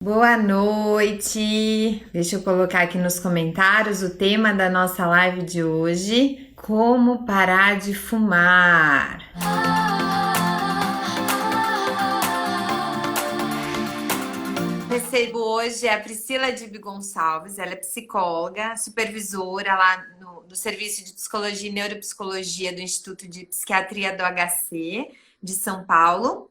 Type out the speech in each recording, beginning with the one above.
Boa noite! Deixa eu colocar aqui nos comentários o tema da nossa live de hoje: como parar de fumar. Recebo hoje a Priscila Dib Gonçalves, ela é psicóloga, supervisora lá do Serviço de Psicologia e Neuropsicologia do Instituto de Psiquiatria do HC de São Paulo.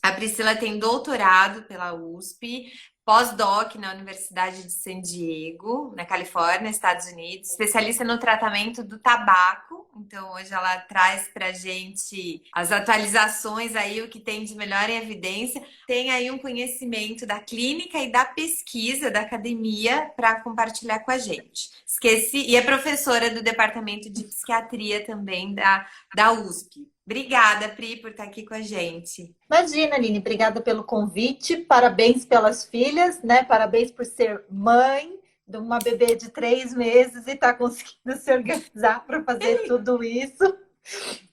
A Priscila tem doutorado pela USP, pós-doc na Universidade de San Diego, na Califórnia, Estados Unidos, especialista no tratamento do tabaco. Então, hoje ela traz para gente as atualizações aí, o que tem de melhor em evidência. Tem aí um conhecimento da clínica e da pesquisa da academia para compartilhar com a gente. Esqueci, e é professora do Departamento de Psiquiatria também da USP. Obrigada, Pri, por estar aqui com a gente. Imagina, Aline, obrigada pelo convite, parabéns pelas filhas, né? Parabéns por ser mãe de uma bebê de 3 meses e estar conseguindo se organizar para fazer tudo isso,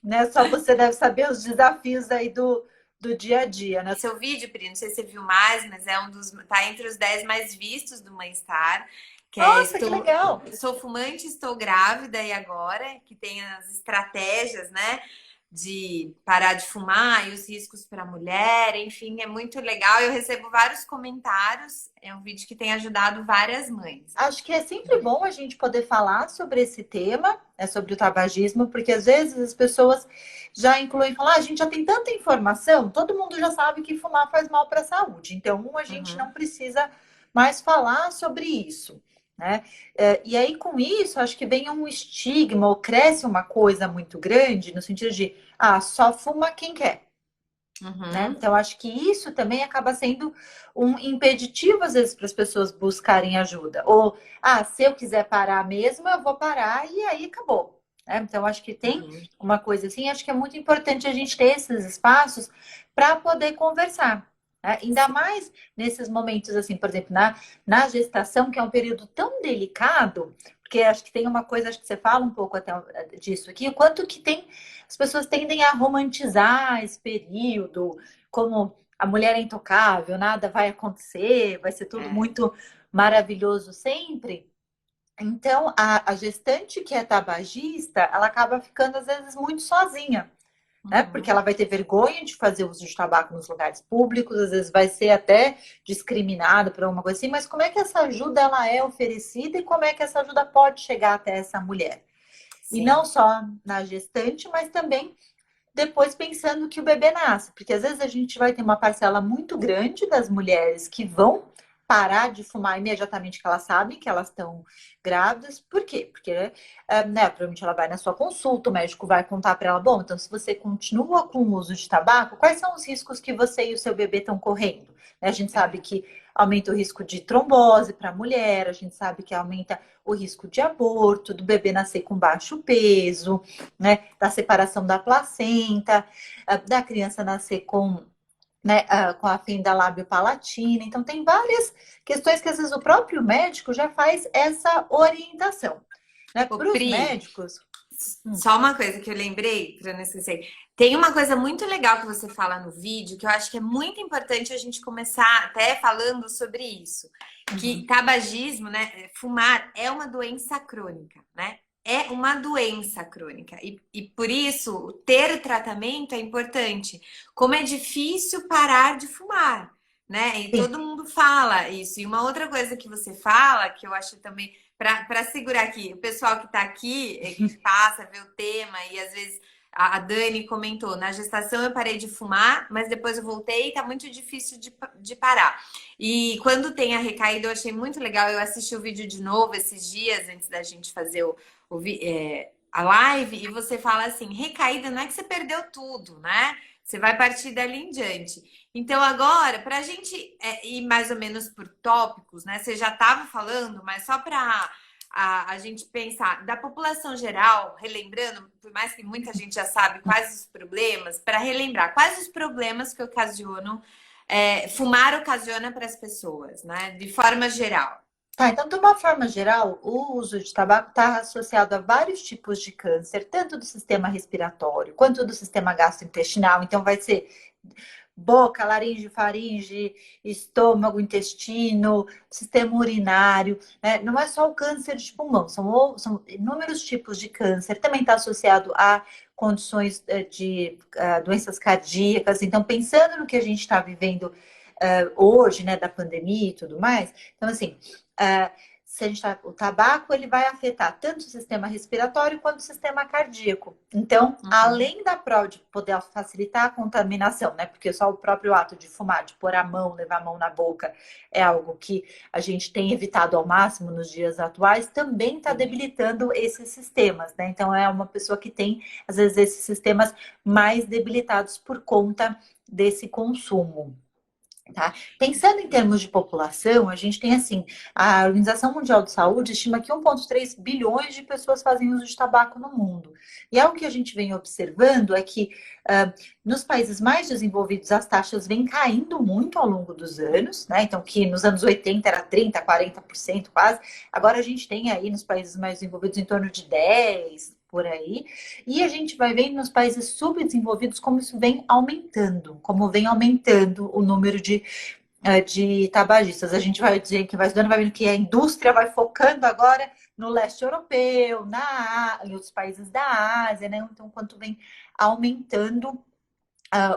né? Só você deve saber os desafios aí do dia a dia, né? Seu vídeo, Pri, não sei se você viu mais, mas tá entre os 10 mais vistos do Mãe-Star, que é Nossa, que legal! Sou fumante, estou grávida e agora, que tem as estratégias, né? De parar de fumar e os riscos para a mulher, enfim, é muito legal. Eu recebo vários comentários, é um vídeo que tem ajudado várias mães. Acho que é sempre bom a gente poder falar sobre esse tema, sobre o tabagismo, porque às vezes as pessoas já incluem, falar, a gente já tem tanta informação, todo mundo já sabe que fumar faz mal para a saúde, então a gente Uhum. não precisa mais falar sobre isso, né? E aí com isso, acho que vem um estigma, ou cresce uma coisa muito grande, no sentido de, só fuma quem quer. Né? Uhum. Então, acho que isso também acaba sendo um impeditivo, às vezes, para as pessoas buscarem ajuda. Ou, se eu quiser parar mesmo, eu vou parar e aí acabou. Né? Então, acho que tem Uhum. uma coisa assim, acho que é muito importante a gente ter esses espaços para poder conversar. Né? Ainda mais nesses momentos, assim, por exemplo, na gestação, que é um período tão delicado, porque acho que tem uma coisa, acho que você fala um pouco até disso aqui, o quanto que tem as pessoas tendem a romantizar esse período, como a mulher é intocável, nada vai acontecer, vai ser tudo É. muito maravilhoso sempre. Então, a gestante que é tabagista, ela acaba ficando, às vezes, muito sozinha, né? Porque Uhum. ela vai ter vergonha de fazer uso de tabaco nos lugares públicos, às vezes vai ser até discriminada por alguma coisa assim, mas como é que essa ajuda ela é oferecida e como é que essa ajuda pode chegar até essa mulher? E não Sim. só na gestante, mas também depois pensando que o bebê nasce, porque às vezes a gente vai ter uma parcela muito grande das mulheres que vão parar de fumar imediatamente que elas sabem que elas estão grávidas. Por quê? Porque, provavelmente ela vai na sua consulta, o médico vai contar para ela, bom, então se você continua com o uso de tabaco, quais são os riscos que você e o seu bebê estão correndo? A gente sabe É. que aumenta o risco de trombose para a mulher, a gente sabe que aumenta o risco de aborto, do bebê nascer com baixo peso, né, da separação da placenta, da criança nascer com, né, com a fenda lábio-palatina. Então, tem várias questões que às vezes o próprio médico já faz essa orientação. Né? Ô, Para os Pri, médicos. só uma coisa que eu lembrei, para não esquecer. Tem uma coisa muito legal que você fala no vídeo, que eu acho que é muito importante a gente começar até falando sobre isso. Que Uhum. tabagismo, né? Fumar é uma doença crônica, né? É uma doença crônica. E por isso, ter o tratamento é importante. Como é difícil parar de fumar, né? E Sim. todo mundo fala isso. E uma outra coisa que você fala, que eu acho também para segurar aqui, o pessoal que está aqui, que passa, vê o tema e às vezes a Dani comentou, na gestação eu parei de fumar, mas depois eu voltei e tá muito difícil de parar. E quando tem a recaída, eu achei muito legal, eu assisti o vídeo de novo esses dias antes da gente fazer a live, e você fala assim, recaída não é que você perdeu tudo, né? Você vai partir dali em diante. Então, agora, para a gente ir mais ou menos por tópicos, né? Você já estava falando, mas só para a gente pensar, da população geral, relembrando, por mais que muita gente já sabe quais os problemas, para relembrar quais os problemas que ocasionam, fumar ocasiona para as pessoas, né? De forma geral. Tá, então, de uma forma geral, o uso de tabaco está associado a vários tipos de câncer, tanto do sistema respiratório quanto do sistema gastrointestinal. Então, vai ser boca, laringe, faringe, estômago, intestino, sistema urinário, né? Não é só o câncer de pulmão, são inúmeros tipos de câncer. Também está associado a condições de doenças cardíacas. Então, pensando no que a gente está vivendo hoje, né, da pandemia e tudo mais, então, assim, se a gente o tabaco ele vai afetar tanto o sistema respiratório quanto o sistema cardíaco. Então, além da prova de poder facilitar a contaminação, né? Porque só o próprio ato de fumar, de pôr a mão, levar a mão na boca, é algo que a gente tem evitado ao máximo nos dias atuais, também está debilitando esses sistemas, né? Então, é uma pessoa que tem, às vezes, esses sistemas mais debilitados por conta desse consumo. Tá? Pensando em termos de população, a gente tem assim, a Organização Mundial de Saúde estima que 1,3 bilhões de pessoas fazem uso de tabaco no mundo. E algo que a gente vem observando é que nos países mais desenvolvidos as taxas vêm caindo muito ao longo dos anos, né? Então, que nos anos 80 era 30%, 40% quase. Agora a gente tem aí nos países mais desenvolvidos em torno de 10%, por aí, e a gente vai vendo nos países subdesenvolvidos como isso vem aumentando, como vem aumentando o número de tabagistas. A gente vai dizer que vai estudando, vai vendo que a indústria vai focando agora no leste europeu, em outros países da Ásia, né? Então, quanto vem aumentando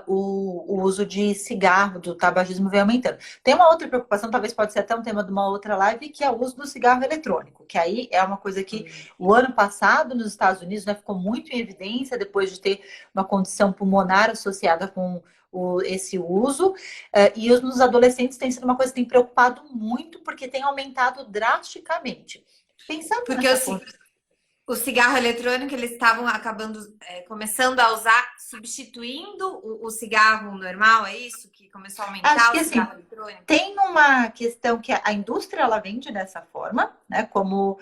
o uso de cigarro, do tabagismo vem aumentando. Tem uma outra preocupação, talvez pode ser até um tema de uma outra live, que é o uso do cigarro eletrônico, que aí é uma coisa que o ano passado nos Estados Unidos, né, ficou muito em evidência depois de ter uma condição pulmonar associada com esse uso, e nos adolescentes tem sido uma coisa que tem preocupado muito, porque tem aumentado drasticamente. Pensando Porque nessa o cigarro eletrônico, eles estavam acabando, começando a usar, substituindo o cigarro normal, é isso? Que começou a Acho aumentar que o assim, cigarro eletrônico? tem uma questão que a indústria ela vende dessa forma, né? Como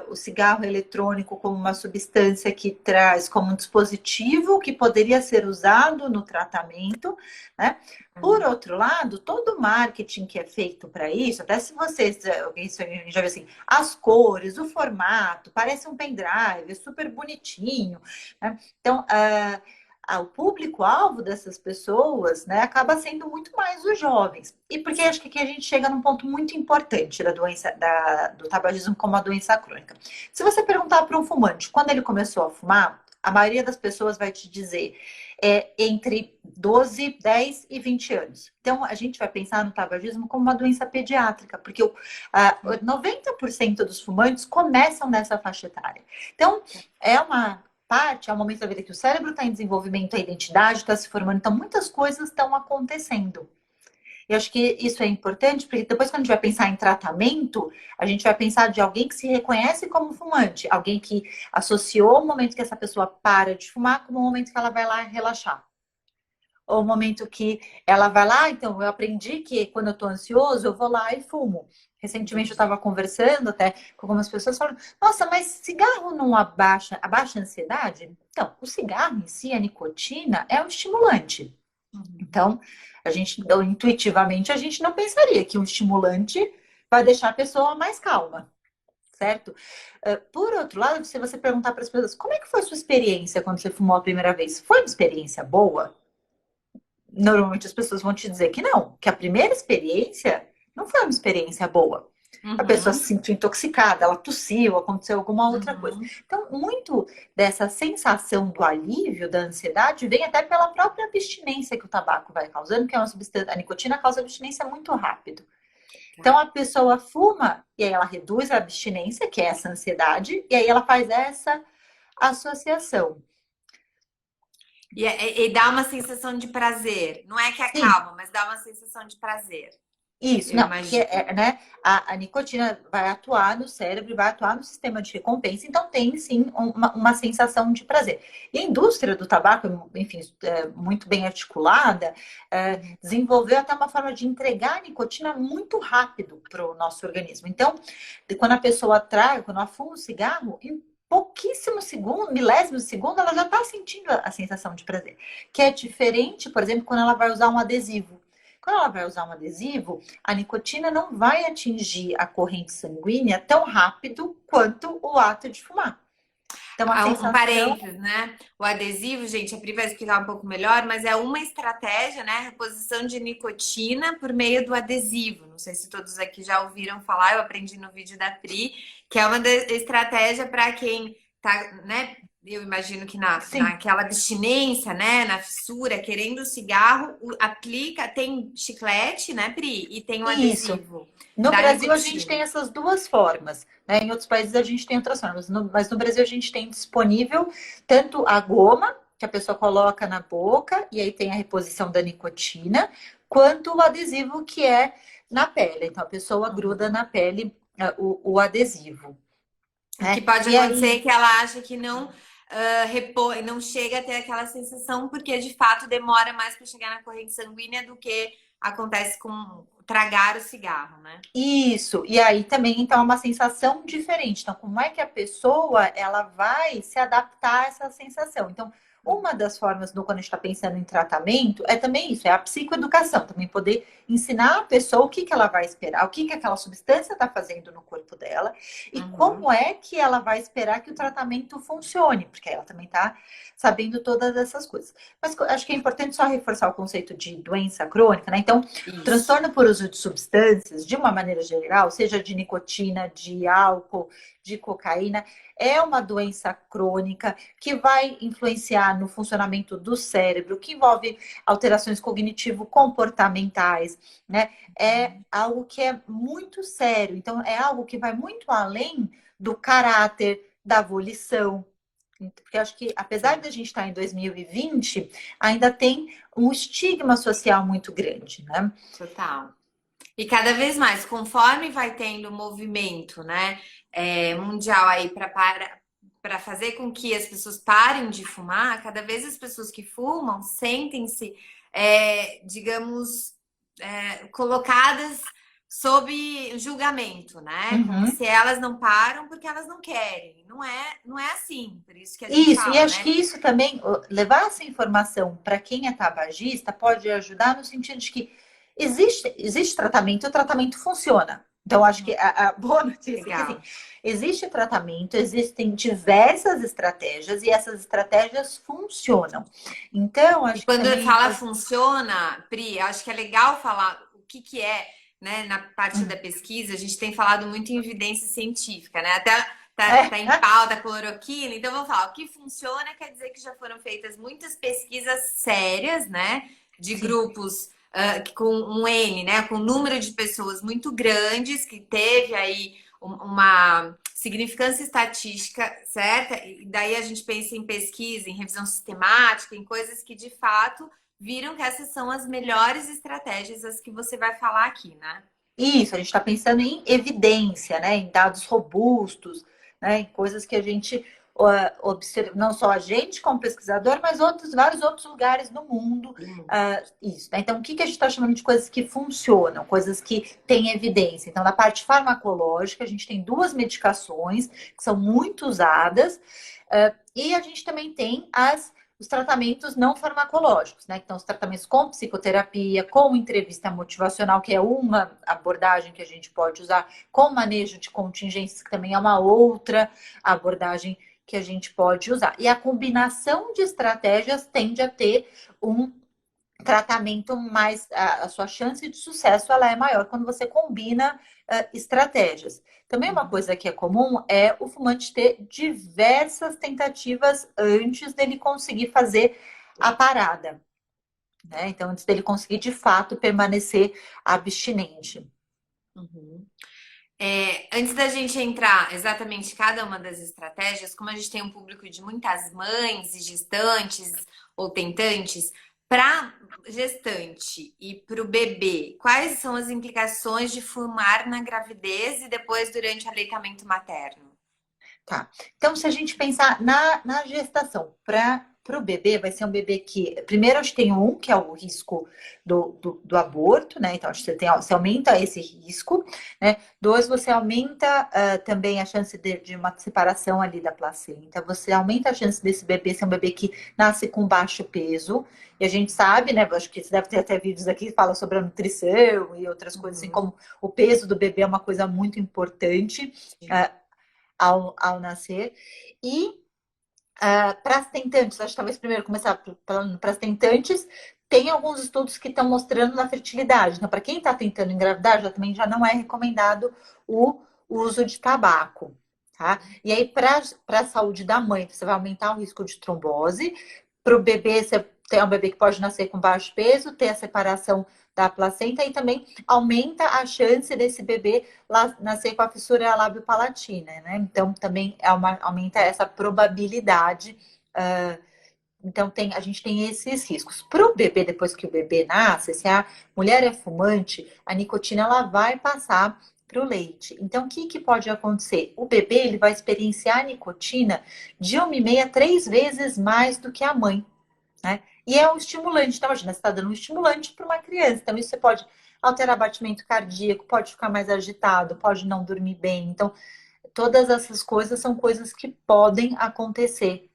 o cigarro eletrônico como uma substância que traz como um dispositivo que poderia ser usado no tratamento, né? Por outro lado, todo o marketing que é feito para isso, até se vocês alguém já viu assim, as cores, o formato, parece um pendrive, é super bonitinho, né? Então, o público-alvo dessas pessoas, né, acaba sendo muito mais os jovens. E porque acho que aqui a gente chega num ponto muito importante da doença, do tabagismo como uma doença crônica. Se você perguntar para um fumante quando ele começou a fumar, a maioria das pessoas vai te dizer entre 12, 10 e 20 anos. Então, a gente vai pensar no tabagismo como uma doença pediátrica, porque 90% dos fumantes começam nessa faixa etária. Então, é uma parte, é um momento da vida que o cérebro está em desenvolvimento, a identidade está se formando, então muitas coisas estão acontecendo. E acho que isso é importante, porque depois, quando a gente vai pensar em tratamento, a gente vai pensar de alguém que se reconhece como fumante, alguém que associou o momento que essa pessoa para de fumar como o momento que ela vai lá relaxar. Ou o momento que ela vai lá, então eu aprendi que quando eu estou ansioso, eu vou lá e fumo. Recentemente eu estava conversando até com algumas pessoas falando, nossa, mas cigarro não abaixa a ansiedade? Então, o cigarro em si, a nicotina, é um estimulante. Então, intuitivamente, a gente não pensaria que um estimulante vai deixar a pessoa mais calma, certo? Por outro lado, se você perguntar para as pessoas, como é que foi a sua experiência quando você fumou a primeira vez? Foi uma experiência boa? Normalmente as pessoas vão te dizer que não, que a primeira experiência não foi uma experiência boa. A pessoa se sentiu intoxicada, ela tossiu, aconteceu alguma outra coisa. Então, muito dessa sensação do alívio, da ansiedade, vem até pela própria abstinência que o tabaco vai causando, que é uma substância, a nicotina causa abstinência muito rápido. Então, a pessoa fuma e aí ela reduz a abstinência, que é essa ansiedade, e aí ela faz essa associação. E dá uma sensação de prazer. Não é que acalma, mas dá uma sensação de prazer. Isso, não, porque né, a nicotina vai atuar no cérebro, vai atuar no sistema de recompensa, então tem sim uma sensação de prazer. E a indústria do tabaco, enfim, muito bem articulada, desenvolveu até uma forma de entregar a nicotina muito rápido para o nosso organismo. Então, quando a pessoa quando ela fuma um cigarro, em pouquíssimos segundos, milésimos de segundo, ela já está sentindo a sensação de prazer. Que é diferente, por exemplo, quando ela vai usar um adesivo. Quando ela vai usar um adesivo, a nicotina não vai atingir a corrente sanguínea tão rápido quanto o ato de fumar. Então, a Um sensação... parênteses, né? O adesivo, gente, a Pri vai explicar um pouco melhor, mas é uma estratégia, né? Reposição de nicotina por meio do adesivo. Não sei se todos aqui já ouviram falar, eu aprendi no vídeo da Pri, que é uma estratégia para quem tá, né? Eu imagino que Sim, naquela abstinência, né? Na fissura, querendo o cigarro, aplica, tem chiclete, né, Pri? E tem o isso. adesivo No da Brasil, a gente tem nicotina. essas duas formas, né? Em outros países, a gente tem outras formas. Mas no Brasil, a gente tem disponível tanto a goma, que a pessoa coloca na boca, e aí tem a reposição da nicotina, quanto o adesivo, que é na pele. Então, a pessoa gruda Uhum. na pele o adesivo. O que Né? pode E acontecer é aí, que ela acha que não não chega a ter aquela sensação, porque de fato demora mais para chegar na corrente sanguínea do que acontece com tragar o cigarro, né? isso. E aí também, então, é uma sensação diferente. Então, como é que a pessoa ela vai se adaptar a essa sensação? Então, uma das formas quando a gente está pensando em tratamento é também isso, é a psicoeducação, também poder ensinar a pessoa o que, que ela vai esperar, o que, que aquela substância está fazendo no corpo dela e Uhum. como é que ela vai esperar que o tratamento funcione, porque ela também está sabendo todas essas coisas. Mas acho que é importante só reforçar o conceito de doença crônica, né? Então, o Isso. transtorno por uso de substâncias, de uma maneira geral, seja de nicotina, de álcool, de cocaína, é uma doença crônica que vai influenciar no funcionamento do cérebro, que envolve alterações cognitivo-comportamentais, né? É algo que é muito sério. Então, é algo que vai muito além do caráter, da volição. Porque eu acho que, apesar Sim, de a gente estar em 2020, ainda tem um estigma social muito grande, né? total. E cada vez mais, conforme vai tendo movimento, né, mundial aí para fazer com que as pessoas parem de fumar, cada vez as pessoas que fumam sentem-se, digamos, colocadas sob julgamento, né? Como Uhum. se elas não param porque elas não querem. Não é assim, por isso que a gente Isso, e fala, acho que né? isso também, levar essa informação para quem é tabagista pode ajudar no sentido de que existe tratamento, o tratamento funciona. Então, acho que Uhum. a boa notícia é que, assim, Legal. existe tratamento, existem diversas estratégias e essas estratégias funcionam. Então, E acho que quando também... fala funciona, Pri, acho que é legal falar o que é, né? Na parte da pesquisa, a gente tem falado muito em evidência científica, né? Até tá em pauta a cloroquina, então vamos falar, o que funciona quer dizer que já foram feitas muitas pesquisas sérias, né? De Sim. grupos com um N, né? Com um número de pessoas muito grandes, que teve aí uma significância estatística certa, e daí a gente pensa em pesquisa, em revisão sistemática, em coisas que de fato viram que essas são as melhores estratégias, as que você vai falar aqui, né? Isso, a gente está pensando em evidência, né, em dados robustos, né, em coisas que a gente observa, não só a gente como pesquisador, mas vários outros lugares no mundo. Isso, né? Então, o que a gente está chamando de coisas que funcionam, coisas que têm evidência? Então, na parte farmacológica, a gente tem duas medicações que são muito usadas, e a gente também tem os tratamentos não farmacológicos, né? Então, os tratamentos com psicoterapia, com entrevista motivacional, que é uma abordagem que a gente pode usar, com manejo de contingências, que também é uma outra abordagem que a gente pode usar. E a combinação de estratégias tende a ter um tratamento mais, a sua chance de sucesso ela é maior quando você combina estratégias. Também uma Uhum. coisa que é comum é o fumante ter diversas tentativas antes dele conseguir fazer a parada, né? Então, antes dele conseguir de fato permanecer abstinente. Uhum. Antes da gente entrar exatamente em cada uma das estratégias, como a gente tem um público de muitas mães e gestantes ou tentantes, para gestante e para o bebê, quais são as implicações de fumar na gravidez e depois durante o aleitamento materno? Tá. Então, se a gente pensar na gestação, para o bebê, vai ser um bebê que, primeiro, acho que tem um, que é o risco do aborto, né? Então, acho que você aumenta esse risco, né? Dois, você aumenta também a chance de uma separação ali da placenta, você aumenta a chance desse bebê ser um bebê que nasce com baixo peso, e a gente sabe, né? Acho que você deve ter até vídeos aqui que falam sobre a nutrição e outras coisas, assim Uhum. como o peso do bebê é uma coisa muito importante. Sim. Ao nascer. E Para as tentantes, acho que talvez primeiro começar para as tentantes, tem alguns estudos que estão mostrando na fertilidade. Então, para quem está tentando engravidar, também já não é recomendado o uso de tabaco, tá? E aí, para a saúde da mãe, você vai aumentar o risco de trombose. Para o bebê, você tem um bebê que pode nascer com baixo peso, ter a separação da placenta e também aumenta a chance desse bebê nascer com a fissura lábio-palatina, né? Então, também aumenta essa probabilidade. Então, a gente tem esses riscos. Para o bebê, depois que o bebê nasce, se a mulher é fumante, a nicotina ela vai passar para o leite. Então, o que pode acontecer? O bebê ele vai experienciar a nicotina de 1,5 a 3 vezes mais do que a mãe, né? E é um estimulante. Então, imagina, você está dando um estimulante para uma criança. Então, isso você pode alterar batimento cardíaco, pode ficar mais agitado, pode não dormir bem. Então, todas essas coisas são coisas que podem acontecer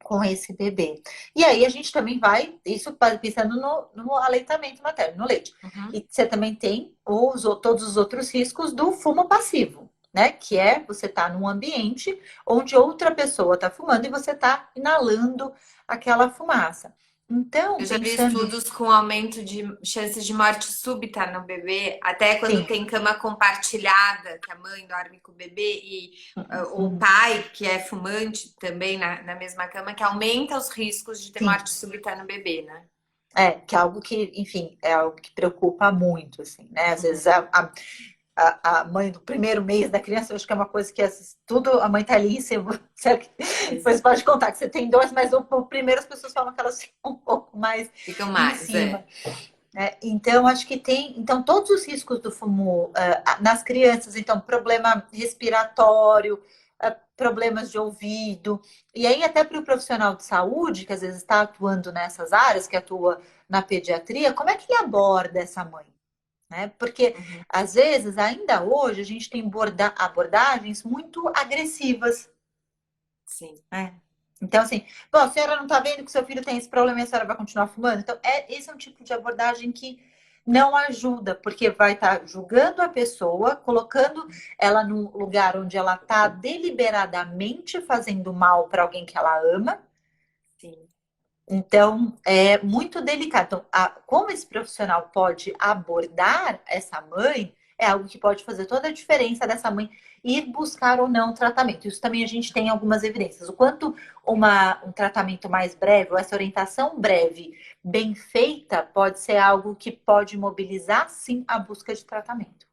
com esse bebê. E aí a gente também vai, isso pensando no aleitamento materno, no leite. Uhum. E você também tem todos os outros riscos do fumo passivo, né? Que é você estar num ambiente onde outra pessoa está fumando e você está inalando aquela fumaça. Então, Eu já vi pensando. estudos com aumento de chances de morte súbita no bebê, até quando Sim. tem cama compartilhada, que a mãe dorme com o bebê e o pai, que é fumante, também na mesma cama, que aumenta os riscos de ter Sim. morte súbita no bebê, né? Que é algo que, enfim, é algo que preocupa muito, assim, né? Às vezes a mãe do primeiro mês da criança, eu acho que é uma coisa que tudo a mãe tá ali, depois pode contar que você tem dois, mas o primeiro as pessoas falam que elas ficam um pouco mais Ficam em mais, cima. Então, acho que então todos os riscos do fumo nas crianças, então, problema respiratório, problemas de ouvido, e aí até para o profissional de saúde, que às vezes está atuando nessas áreas, que atua na pediatria, como é que ele aborda essa mãe? Né? Porque, às vezes, ainda hoje, a gente tem abordagens muito agressivas. Sim. Então, assim, bom, a senhora não está vendo que seu filho tem esse problema e a senhora vai continuar fumando? Então, esse é um tipo de abordagem que não ajuda, porque vai estar julgando a pessoa, colocando ela num lugar onde ela está deliberadamente fazendo mal para alguém que ela ama. Sim. Então, é muito delicado. Então, como esse profissional pode abordar essa mãe, é algo que pode fazer toda a diferença dessa mãe ir buscar ou não tratamento. Isso também a gente tem algumas evidências. O quanto um tratamento mais breve, ou essa orientação breve, bem feita, pode ser algo que pode mobilizar, sim, a busca de tratamento.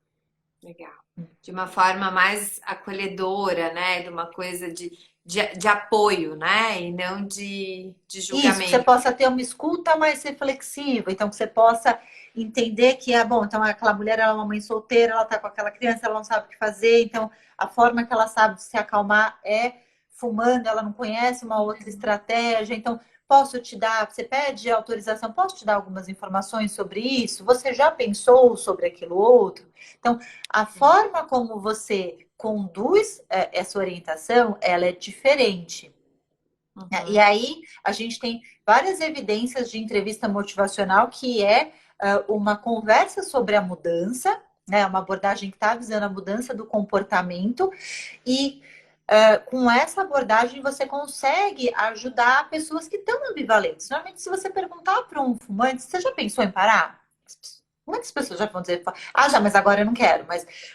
Legal. De uma forma mais acolhedora, né? De uma coisa de apoio, né? E não de julgamento. Isso, que você possa ter uma escuta mais reflexiva, então que você possa entender que bom, então aquela mulher ela é uma mãe solteira, ela está com aquela criança, ela não sabe o que fazer, então a forma que ela sabe de se acalmar é fumando, ela não conhece uma outra estratégia, então posso te dar, você pede autorização, posso te dar algumas informações sobre isso? Você já pensou sobre aquilo outro? Então, a forma como você conduz essa orientação, ela é diferente. E aí, a gente tem várias evidências de entrevista motivacional que é uma conversa sobre a mudança, né? Uma abordagem que está visando a mudança do comportamento e com essa abordagem você consegue ajudar pessoas que estão ambivalentes. Normalmente, se você perguntar para um fumante, você já pensou em parar? Muitas pessoas já vão dizer, já, mas agora eu não quero,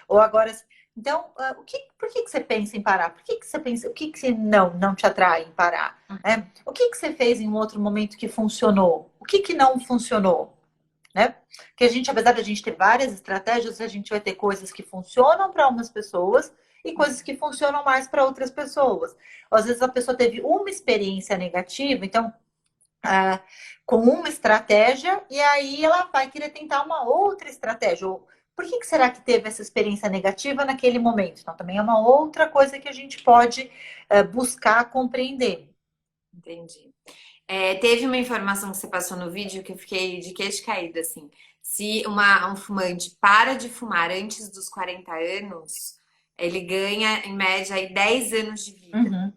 ou agora. Então, por que você pensa em parar? Por que você pensa, o que não te atrai em parar? Né? O que você fez em um outro momento que funcionou? O que não funcionou? Né? Porque a gente, apesar de a gente ter várias estratégias, a gente vai ter coisas que funcionam para umas pessoas e coisas que funcionam mais para outras pessoas. Ou, às vezes a pessoa teve uma experiência negativa, então com uma estratégia, e aí ela vai querer tentar uma outra estratégia. Ou, por que será que teve essa experiência negativa naquele momento? Então, também é uma outra coisa que a gente pode buscar compreender. Entendi. Teve uma informação que você passou no vídeo que eu fiquei de queixo caído, assim. Se um fumante para de fumar antes dos 40 anos, ele ganha, em média, aí 10 anos de vida.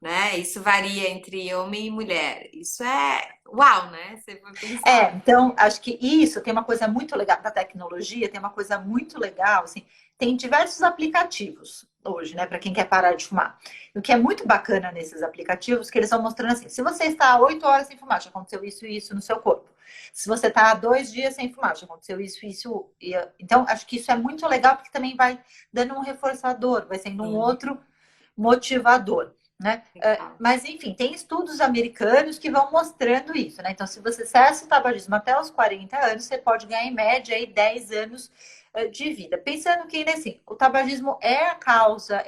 Né? Isso varia entre homem e mulher. Isso é uau, né? Você foi pensar. Então, acho que isso tem uma coisa muito legal da tecnologia, tem uma coisa muito legal, assim, tem diversos aplicativos. hoje, né? Para quem quer parar de fumar. E o que é muito bacana nesses aplicativos, que eles vão mostrando assim, se você está há 8 horas sem fumar, já aconteceu isso e isso no seu corpo. Se você está há 2 dias sem fumar, já aconteceu isso e isso. Então, acho que isso é muito legal, porque também vai dando um reforçador, vai sendo um outro motivador. Né? Mas, enfim, tem estudos americanos que vão mostrando isso, né? Então, se você cessa o tabagismo até os 40 anos, você pode ganhar, em média, aí, 10 anos de vida. Pensando que, assim, o tabagismo é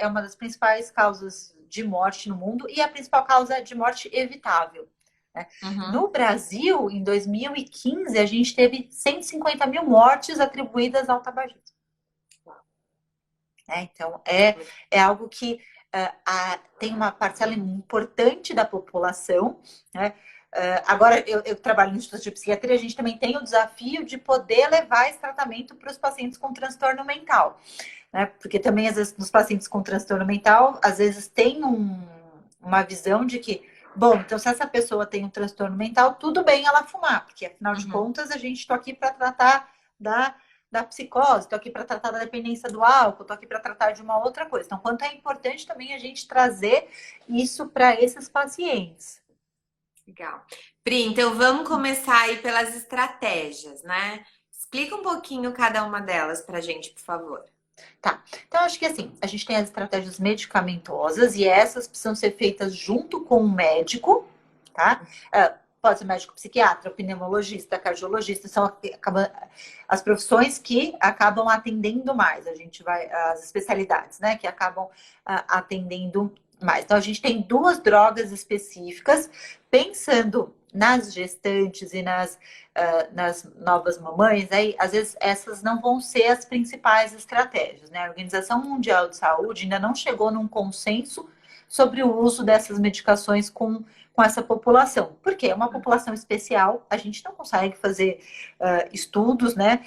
uma das principais causas de morte no mundo e a principal causa de morte evitável. Né? No Brasil, em 2015, a gente teve 150 mil mortes atribuídas ao tabagismo. Então, é algo que tem uma parcela importante da população, né? Agora, eu trabalho no Instituto de Psiquiatria, a gente também tem o desafio de poder levar esse tratamento para os pacientes com transtorno mental, né? Porque também, às vezes, nos pacientes com transtorno mental, às vezes tem uma visão de que, bom, então se essa pessoa tem um transtorno mental, tudo bem ela fumar, porque afinal de contas, a gente está aqui para tratar da psicose, estou aqui para tratar da dependência do álcool, estou aqui para tratar de uma outra coisa. Então, quanto é importante também a gente trazer isso para esses pacientes. Legal. Pri, então vamos começar aí pelas estratégias, né? Explica um pouquinho cada uma delas pra gente, por favor. Tá. Então, acho que assim, a gente tem as estratégias medicamentosas e essas precisam ser feitas junto com o médico, tá? Pode ser médico psiquiatra, pneumologista, cardiologista, são as profissões que acabam atendendo mais. A gente vai, as especialidades, né, que acabam atendendo mais. Então, a gente tem 2 drogas específicas, pensando nas gestantes e nas novas mamães, aí, às vezes essas não vão ser as principais estratégias, né? A Organização Mundial de Saúde ainda não chegou num consenso sobre o uso dessas medicações com essa população. Porque é uma população especial, a gente não consegue fazer estudos, né,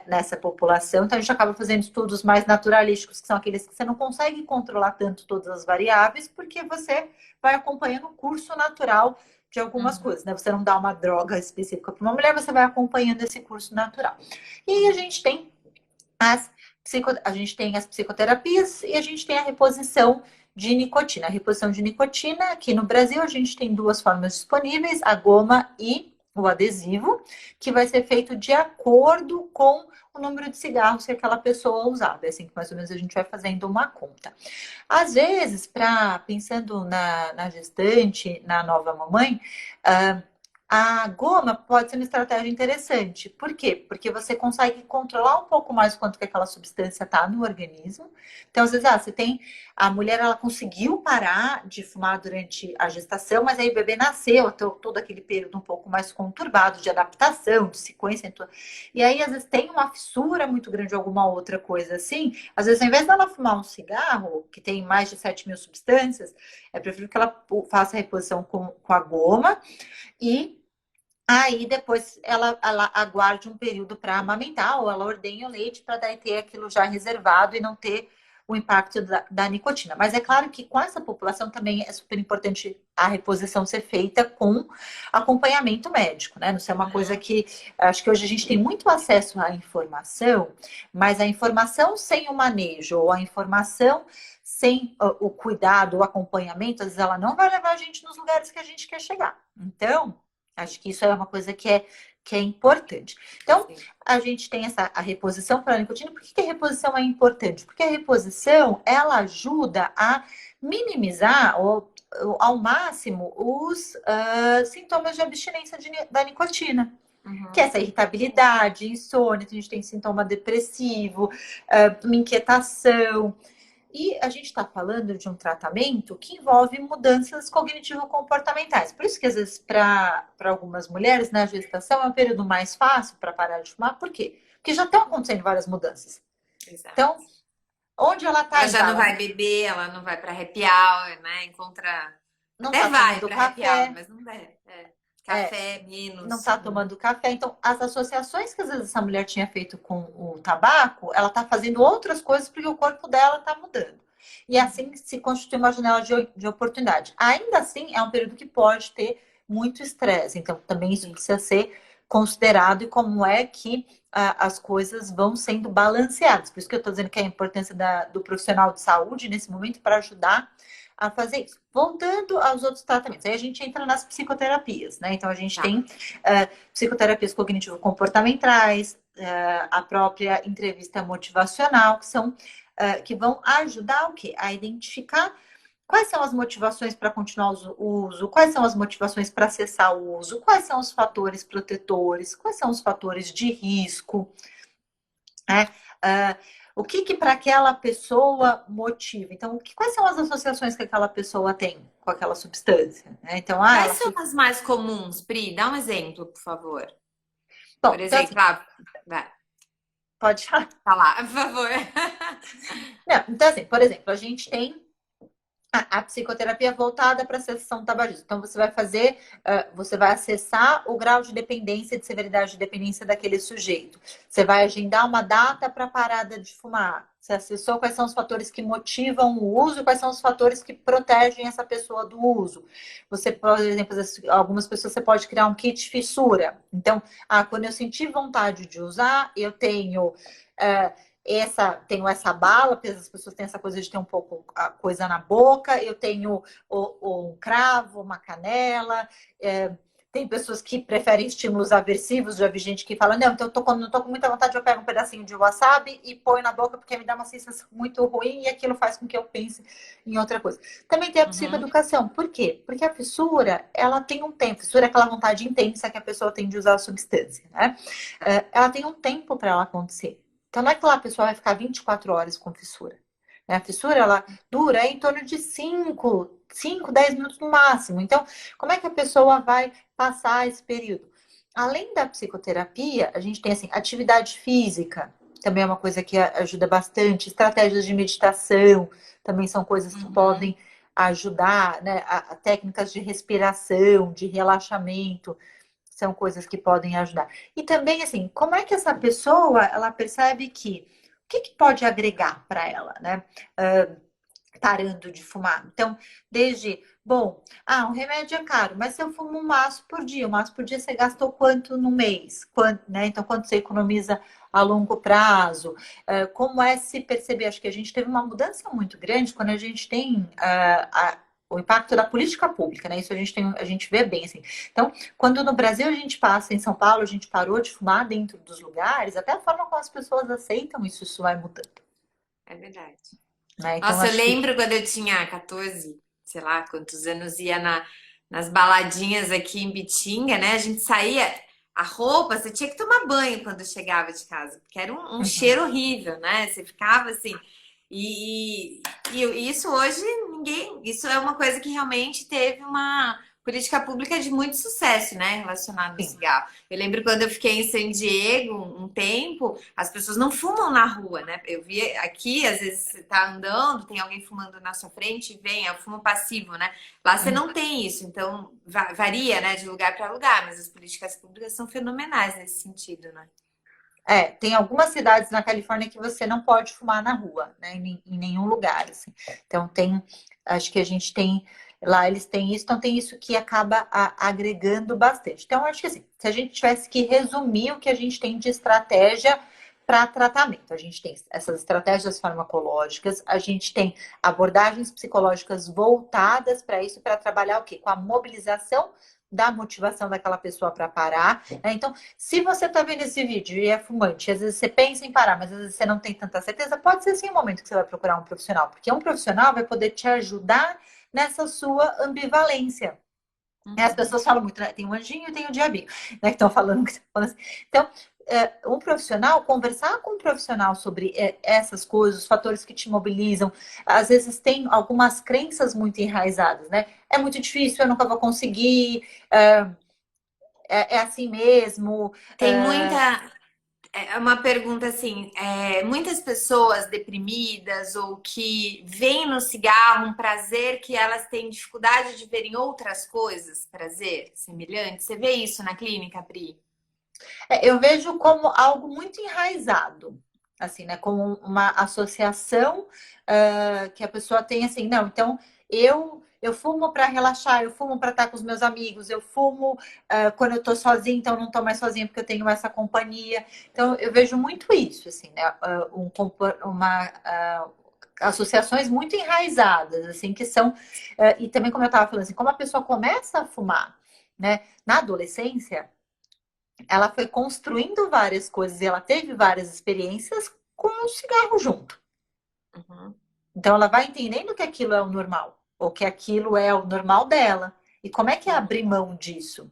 nessa população, então a gente acaba fazendo estudos mais naturalísticos, que são aqueles que você não consegue controlar tanto todas as variáveis, porque você vai acompanhando o curso natural de algumas coisas, né? Você não dá uma droga específica para uma mulher, você vai acompanhando esse curso natural. E aí a gente tem as psicoterapias e a gente tem a reposição de nicotina. A reposição de nicotina, aqui no Brasil, a gente tem 2 formas disponíveis, a goma e o adesivo, que vai ser feito de acordo com o número de cigarros que aquela pessoa usava. É assim que mais ou menos a gente vai fazendo uma conta. Às vezes, pensando na gestante, na nova mamãe, a goma pode ser uma estratégia interessante. Por quê? Porque você consegue controlar um pouco mais quanto que aquela substância está no organismo. Então, às vezes, a mulher ela conseguiu parar de fumar durante a gestação, mas aí o bebê nasceu, todo aquele período um pouco mais conturbado de adaptação, de sequência. E aí, às vezes, tem uma fissura muito grande de alguma outra coisa assim. Às vezes, ao invés dela fumar um cigarro, que tem mais de 7 mil substâncias, é preferível que ela faça a reposição com a goma e aí depois ela aguarde um período para amamentar ou ela ordenha o leite para daí ter aquilo já reservado e não ter o impacto da nicotina. Mas é claro que com essa população também é super importante a reposição ser feita com acompanhamento médico, né? Não ser uma coisa que... Acho que hoje a gente tem muito acesso à informação, mas a informação sem o manejo ou a informação sem o cuidado, o acompanhamento, às vezes ela não vai levar a gente nos lugares que a gente quer chegar. Então... Acho que isso é uma coisa que é importante. Então, a gente tem a reposição para a nicotina. Por que a reposição é importante? Porque a reposição, ela ajuda a minimizar ao máximo os sintomas de abstinência da nicotina. Que é essa irritabilidade, insônia, a gente tem sintoma depressivo, uma inquietação... E a gente está falando de um tratamento que envolve mudanças cognitivo-comportamentais. Por isso que, às vezes, para algumas mulheres, na gestação é um período mais fácil para parar de fumar. Por quê? Porque já estão acontecendo várias mudanças. Exato. Então, onde ela está... Ela já não vai beber, ela não vai para happy hour, né? Encontra... Não até vai para happy hour, mas não deve. Café, menos. Não está tomando café. Então, as associações que às vezes essa mulher tinha feito com o tabaco, ela está fazendo outras coisas porque o corpo dela está mudando. E assim se constitui uma janela de oportunidade. Ainda assim, é um período que pode ter muito estresse. Então, também isso precisa ser considerado e como é que as coisas vão sendo balanceadas. Por isso que eu estou dizendo que é a importância do profissional de saúde nesse momento para ajudar a fazer isso. Voltando aos outros tratamentos, aí a gente entra nas psicoterapias, né? Então a gente Tá. tem psicoterapias cognitivo-comportamentais, a própria entrevista motivacional, que são que vão ajudar o quê? A identificar quais são as motivações para continuar o uso, quais são as motivações para cessar o uso, quais são os fatores protetores, quais são os fatores de risco, né? O que para aquela pessoa motiva? Então, quais são as associações que aquela pessoa tem com aquela substância? Né? Então, Quais ela... são as mais comuns, Pri? Dá um exemplo, por favor. Por Bom, então assim, exemplo, vai pode falar. falar, por favor. Não, então assim, por exemplo, a gente tem a psicoterapia voltada para a cessação do tabagismo. Então, você vai fazer, você vai acessar o grau de dependência, de severidade de dependência daquele sujeito. Você vai agendar uma data para a parada de fumar. Você acessou quais são os fatores que motivam o uso, quais são os fatores que protegem essa pessoa do uso. Você, por exemplo, algumas pessoas você pode criar um kit fissura. Então, quando eu sentir vontade de usar, eu tenho. Tenho essa bala, porque as pessoas têm essa coisa de ter um pouco a coisa na boca, eu tenho um cravo, uma canela, tem pessoas que preferem estímulos aversivos, já vi gente que fala, não, então quando não tô com muita vontade, eu pego um pedacinho de wasabi e ponho na boca, porque me dá uma sensação muito ruim e aquilo faz com que eu pense em outra coisa. Também tem a Uhum. psicoeducação. Por quê? Porque a fissura, ela tem um tempo. Fissura é aquela vontade intensa que a pessoa tem de usar a substância, né? Ela tem um tempo para ela acontecer. Então, não é que lá a pessoa vai ficar 24 horas com fissura. Né? A fissura, ela dura em torno de 10 minutos no máximo. Então, como é que a pessoa vai passar esse período? Além da psicoterapia, a gente tem, assim, atividade física, também é uma coisa que ajuda bastante. Estratégias de meditação, também são coisas que podem ajudar, né? A técnicas de respiração, de relaxamento são coisas que podem ajudar. E também, assim, como é que essa pessoa, ela percebe que o que pode agregar para ela, né? Parando de fumar. Então, desde, bom, um remédio é caro, mas se eu fumo um maço por dia você gastou quanto no mês? Quanto, né? Então, quanto você economiza a longo prazo? Como é se perceber? Acho que a gente teve uma mudança muito grande quando a gente tem o impacto da política pública, né? Isso a gente vê bem, assim. Então, quando no Brasil a gente passa, em São Paulo, a gente parou de fumar dentro dos lugares, até a forma como as pessoas aceitam isso vai mudando. É verdade. Né? Então, Nossa, eu acho que lembro quando eu tinha 14, sei lá quantos anos, ia nas baladinhas aqui em Bitinga, né? A gente saía, a roupa, você tinha que tomar banho quando chegava de casa, porque era um cheiro horrível, né? Você ficava assim. E isso hoje ninguém. Isso é uma coisa que realmente teve uma política pública de muito sucesso, né? Relacionada ao sim. cigarro. Eu lembro quando eu fiquei em San Diego um tempo, as pessoas não fumam na rua, né? Eu vi aqui, às vezes você tá andando, tem alguém fumando na sua frente e vem, é o fumo passivo, né? Lá você não tem isso, então varia, né, de lugar para lugar, mas as políticas públicas são fenomenais nesse sentido, né? Tem algumas cidades na Califórnia que você não pode fumar na rua, né? Em nenhum lugar, assim. Então acho que a gente tem, lá eles têm isso, então tem isso que acaba agregando bastante. Então, acho que assim, se a gente tivesse que resumir o que a gente tem de estratégia para tratamento, a gente tem essas estratégias farmacológicas, a gente tem abordagens psicológicas voltadas para isso, para trabalhar o quê? Com a mobilização da motivação daquela pessoa para parar, né? Então, se você está vendo esse vídeo e é fumante, às vezes você pensa em parar, mas às vezes você não tem tanta certeza, pode ser sim o momento que você vai procurar um profissional, porque um profissional vai poder te ajudar nessa sua ambivalência. As pessoas falam muito, né? Tem o anjinho e tem o diabinho, né? Que estão falando assim. Então, um profissional, conversar com um profissional sobre essas coisas, os fatores que te mobilizam, às vezes tem algumas crenças muito enraizadas, né? É muito difícil, eu nunca vou conseguir, é assim mesmo. Tem muita. É uma pergunta assim: muitas pessoas deprimidas ou que veem no cigarro um prazer que elas têm dificuldade de ver em outras coisas, prazer semelhante. Você vê isso na clínica, Pri? Eu vejo como algo muito enraizado, assim, né? Como uma associação que a pessoa tem, assim, não, então eu Eu fumo para relaxar, eu fumo para estar com os meus amigos, eu fumo quando eu tô sozinha, então eu não tô mais sozinha porque eu tenho essa companhia. Então eu vejo muito isso, assim, né? Associações muito enraizadas, assim, que são. E também, como eu estava falando, assim, como a pessoa começa a fumar, né, na adolescência, ela foi construindo várias coisas e ela teve várias experiências com o cigarro junto. Uhum. Então, ela vai entendendo que aquilo é o normal, ou que aquilo é o normal dela. E como é que é Sim, abrir mão disso?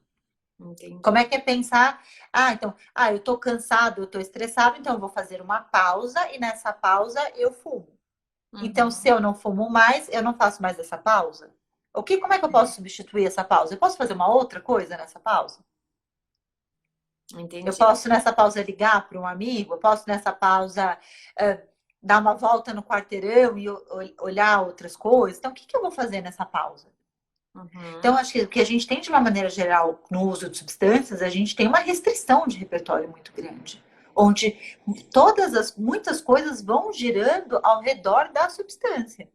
Como entendi. é que é pensar, então, eu tô cansado, eu tô estressado, então eu vou fazer uma pausa e nessa pausa eu fumo. Então, se Uhum. eu não fumo mais, eu não faço mais essa pausa. Como é que eu posso substituir essa pausa? Eu posso fazer uma outra coisa nessa pausa? Eu Entendi. posso nessa pausa ligar para um amigo? Eu posso nessa pausa eh, dar uma volta no quarteirão e olhar outras coisas? Então, o que que eu vou fazer nessa pausa? Então, Uhum. acho que o que a gente tem de uma maneira geral no uso de substâncias, a gente tem uma restrição de repertório muito grande, onde muitas coisas vão girando ao redor da substância,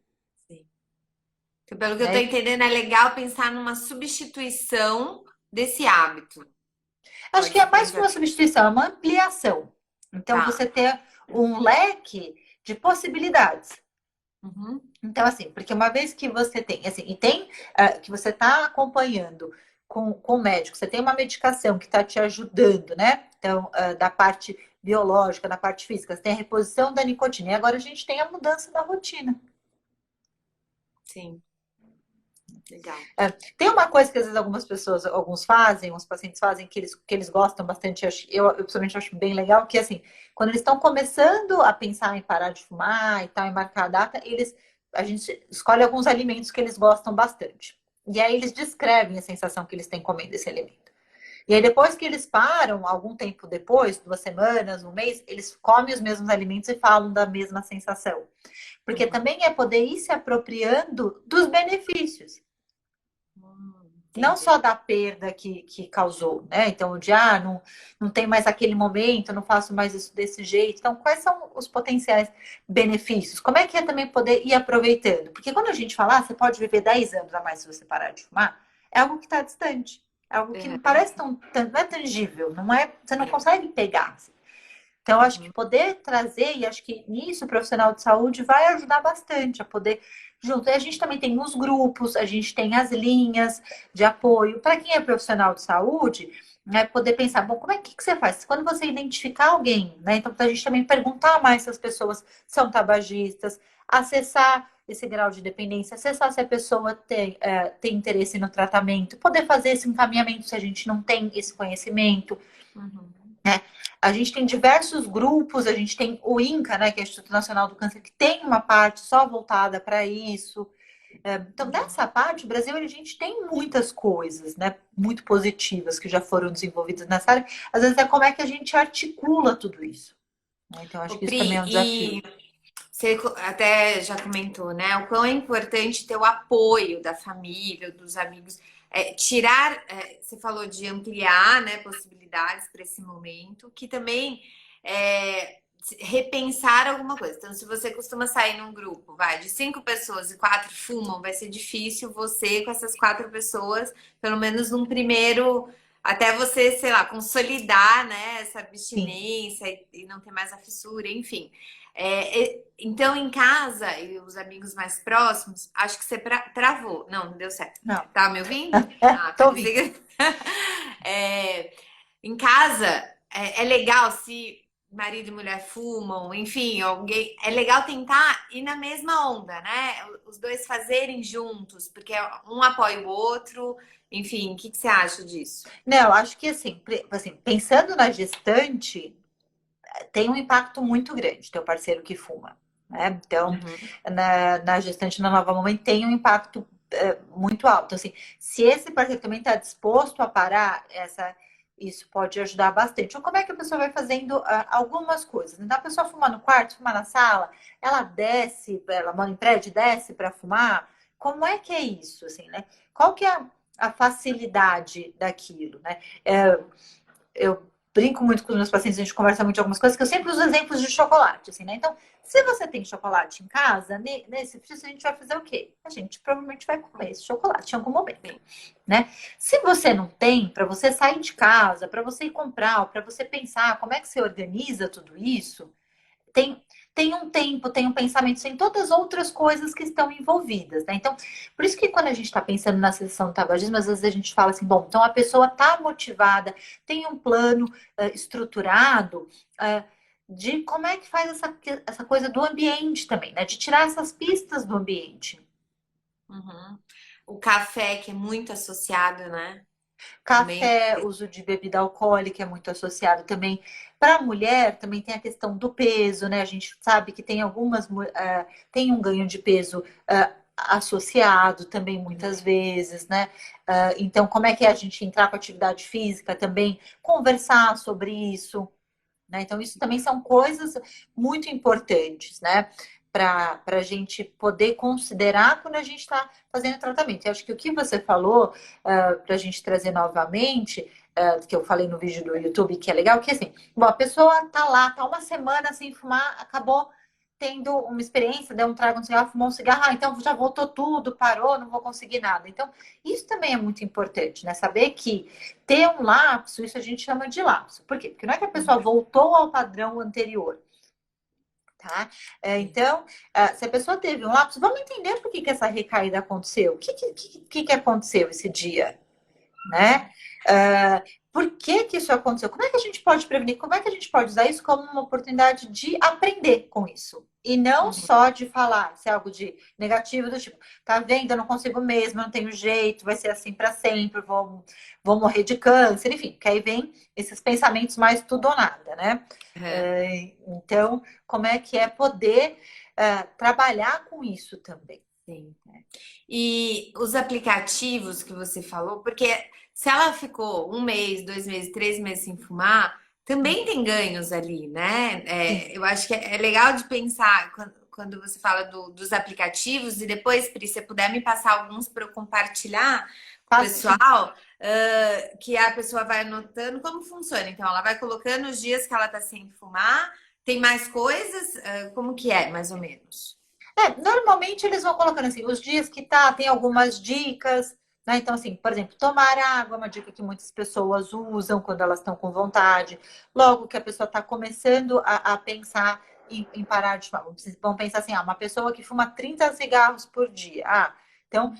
Sim. Então, pelo que eu tô né? entendendo, é legal pensar numa substituição desse hábito. Acho que Pode é ser mais que uma pensar. substituição, é uma ampliação. Então, Tá. você ter um leque de possibilidades. Uhum. Então, assim, porque uma vez que você tem, assim, que você está acompanhando com o médico, você tem uma medicação que está te ajudando, né? Então, da parte biológica, da parte física, você tem a reposição da nicotina. E agora a gente tem a mudança da rotina. Sim, legal. Tem uma coisa que às vezes algumas pessoas, alguns fazem, uns pacientes fazem, que eles gostam bastante, eu pessoalmente acho bem legal, que assim, quando eles estão começando a pensar em parar de fumar e tal, em marcar a data, a gente escolhe alguns alimentos que eles gostam bastante. E aí eles descrevem a sensação que eles têm comendo esse alimento. E aí depois que eles param, algum tempo depois, 2 semanas, um mês, eles comem os mesmos alimentos e falam da mesma sensação. Porque Uhum. também é poder ir se apropriando dos benefícios. Não Entendi. só da perda que causou, né? Então, não tem mais aquele momento, não faço mais isso desse jeito. Então, quais são os potenciais benefícios? Como é que é também poder ir aproveitando? Porque quando a gente fala, você pode viver 10 anos a mais se você parar de fumar, é algo que está distante. É algo que não Uhum. parece não é tangível, você não É. consegue pegar. Então, acho que Uhum. poder trazer, e acho que nisso o profissional de saúde vai ajudar bastante a poder junto. E a gente também tem os grupos, a gente tem as linhas de apoio. Para quem é profissional de saúde, né, poder pensar, bom, como é que você faz? Quando você identificar alguém, né? Então, para a gente também perguntar mais se as pessoas são tabagistas, acessar esse grau de dependência, acessar se a pessoa tem interesse no tratamento, poder fazer esse encaminhamento se a gente não tem esse conhecimento. Uhum. A gente tem diversos grupos, a gente tem o INCA, né, que é o Instituto Nacional do Câncer, que tem uma parte só voltada para isso. Então, Uhum. nessa parte, o Brasil, a gente tem muitas coisas, né, muito positivas que já foram desenvolvidas nessa área. Às vezes é como é que a gente articula tudo isso, né? Então, acho Ô, que isso também é Pri, um e desafio. você até já comentou, né? O quão é importante ter o apoio da família, dos amigos. Você falou de ampliar, né, possibilidades para esse momento, que também repensar alguma coisa. Então, se você costuma sair num grupo, vai, de 5 pessoas e 4 fumam, vai ser difícil você, com essas 4 pessoas, pelo menos num primeiro, até você, sei lá, consolidar, né, essa Sim. abstinência e não ter mais a fissura, enfim. Então, em casa, e os amigos mais próximos, acho que você travou. Não, não deu certo. Não. Tá me ouvindo? Ah, Tô ouvindo. parecia que... É, em casa, é legal se marido e mulher fumam, enfim, alguém. É legal tentar ir na mesma onda, né? Os dois fazerem juntos, porque um apoia o outro. Enfim, o que você acha disso? Não, acho que assim, pensando na gestante, tem um impacto muito grande, teu parceiro que fuma, né? Então, Uhum. na gestante na nova mamãe tem um impacto muito alto. Assim, se esse parceiro também está disposto a parar, isso pode ajudar bastante. Então, como é que a pessoa vai fazendo algumas coisas? Então, a pessoa fuma no quarto, fuma na sala, ela mora em prédio, desce para fumar. Como é que é isso, assim, né? Qual que é a facilidade daquilo, né? Eu brinco muito com os meus pacientes, a gente conversa muito de algumas coisas, que eu sempre uso exemplos de chocolate, assim, né? Então, se você tem chocolate em casa, nesse frio, a gente vai fazer o quê? A gente provavelmente vai comer esse chocolate em algum momento, né? Se você não tem, para você sair de casa, para você ir comprar, para você pensar como é que você organiza tudo isso, tem, tem um tempo, tem um pensamento, tem todas as outras coisas que estão envolvidas, né? Então, por isso que quando a gente está pensando na sessão do tabagismo, às vezes a gente fala assim, bom, então a pessoa está motivada, tem um plano estruturado de como é que faz essa coisa do ambiente também, né? De tirar essas pistas do ambiente. Uhum. O café, que é muito associado, né? Também. Café, uso de bebida alcoólica é muito associado também. Para a mulher, também tem a questão do peso, né? A gente sabe que tem tem um ganho de peso associado também muitas vezes, né? Então, como é que é a gente entrar com atividade física também, conversar sobre isso, né? Então, isso também são coisas muito importantes, né? Para a gente poder considerar quando a gente está fazendo tratamento. Eu acho que o que você falou, para a gente trazer novamente, que eu falei no vídeo do YouTube, que é legal, que assim, bom, a pessoa tá lá, tá uma semana sem fumar, acabou tendo uma experiência, deu um trago no cigarro, fumou um cigarro, então já voltou tudo, parou, não vou conseguir nada. Então, isso também é muito importante, né? Saber que ter um lapso, isso a gente chama de lapso. Por quê? Porque não é que a pessoa voltou ao padrão anterior. Tá? Então, se a pessoa teve um lapso, vamos entender por que essa recaída aconteceu. O que aconteceu esse dia? Né? Por que isso aconteceu? Como é que a gente pode prevenir? Como é que a gente pode usar isso como uma oportunidade de aprender com isso? E não Uhum. só de falar, se é algo de negativo, do tipo, tá vendo, eu não consigo mesmo, eu não tenho jeito, vai ser assim para sempre, vou morrer de câncer, enfim, que aí vem esses pensamentos mais tudo ou nada, né? Uhum. Então, como é que é poder trabalhar com isso também? Sim. E os aplicativos que você falou, porque se ela ficou 1 mês, 2 meses, 3 meses sem fumar, também tem ganhos ali, né? Sim. Eu acho que é legal de pensar quando você fala dos aplicativos, e depois, Pri, se você puder me passar alguns para eu compartilhar com o Faço sim. pessoal, que a pessoa vai anotando como funciona. Então, ela vai colocando os dias que ela está sem fumar, tem mais coisas, como que é, mais ou menos? Normalmente eles vão colocando assim, os dias que tem algumas dicas, né? Então, assim, por exemplo, tomar água é uma dica que muitas pessoas usam quando elas estão com vontade. Logo que a pessoa está começando a pensar em parar de fumar. Vão pensar assim, uma pessoa que fuma 30 cigarros por dia. Então,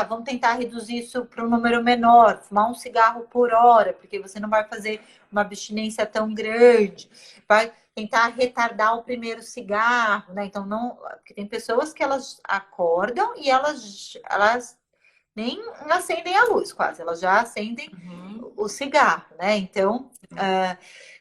vamos tentar reduzir isso para um número menor, fumar um cigarro por hora, porque você não vai fazer uma abstinência tão grande. Vai tentar retardar o primeiro cigarro, né? Então, não. Porque tem pessoas que elas acordam e elas nem acendem a luz, quase, elas já acendem Uhum. o cigarro, né? Então,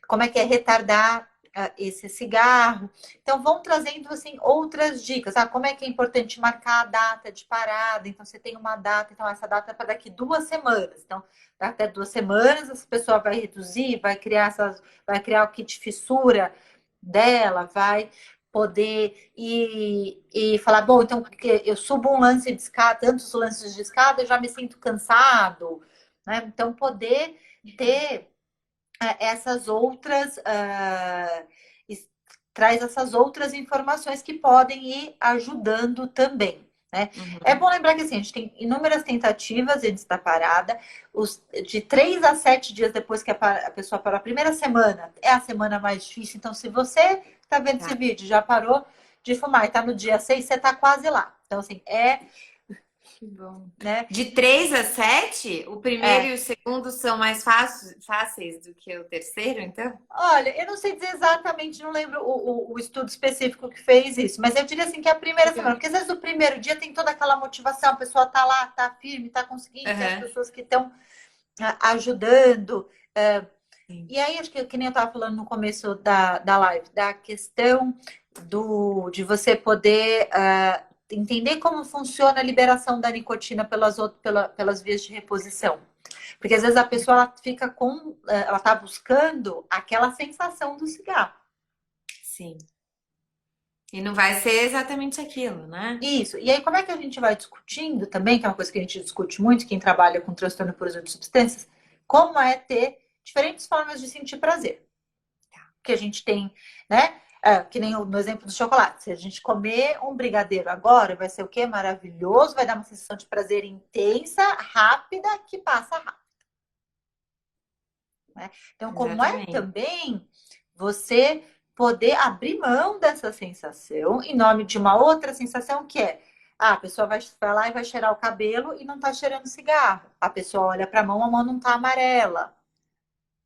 como é que é retardar esse cigarro? Então, vão trazendo assim outras dicas. Como é que é importante marcar a data de parada? Então, você tem uma data, então essa data é para daqui 2 semanas. Então, até 2 semanas, essa pessoa vai reduzir, vai criar o kit fissura dela, vai poder e falar, bom, então porque eu subo um lance de escada, tantos lances de escada, eu já me sinto cansado, né? Então, poder ter essas outras traz essas outras informações que podem ir ajudando também. Né? É Uhum. bom lembrar que assim, a gente tem inúmeras tentativas antes da parada, de 3 a 7 dias depois que a pessoa parou, a primeira semana é a semana mais difícil. Então, se você está vendo Tá. esse vídeo, já parou de fumar e está no dia 6, você está quase lá. Então, assim, Que bom. né? De 3 a 7, o primeiro É, e o segundo são mais fáceis do que o terceiro, então? Olha, eu não sei dizer exatamente, não lembro o estudo específico que fez isso, mas eu diria assim que é a primeira semana, Legal. porque às vezes o primeiro dia tem toda aquela motivação, a pessoa tá lá, tá firme, tá conseguindo, tem as Aham. pessoas que estão ajudando. Sim. E aí, acho que nem eu estava falando no começo da live, da questão de você poder entender como funciona a liberação da nicotina pelas vias de reposição. Porque às vezes a pessoa ela fica ela está buscando aquela sensação do cigarro. Sim. E não vai ser exatamente aquilo, né? Isso. E aí, como é que a gente vai discutindo também, que é uma coisa que a gente discute muito, quem trabalha com transtorno por uso de substâncias, como é ter diferentes formas de sentir prazer. Que a gente tem, né? Que nem no exemplo do chocolate. Se a gente comer um brigadeiro agora, vai ser o quê? Maravilhoso, vai dar uma sensação de prazer intensa, rápida, que passa rápido. Né? Então, como é Exatamente. também você poder abrir mão dessa sensação em nome de uma outra sensação que é a pessoa vai lá e vai cheirar o cabelo e não tá cheirando cigarro. A pessoa olha para a mão não tá amarela.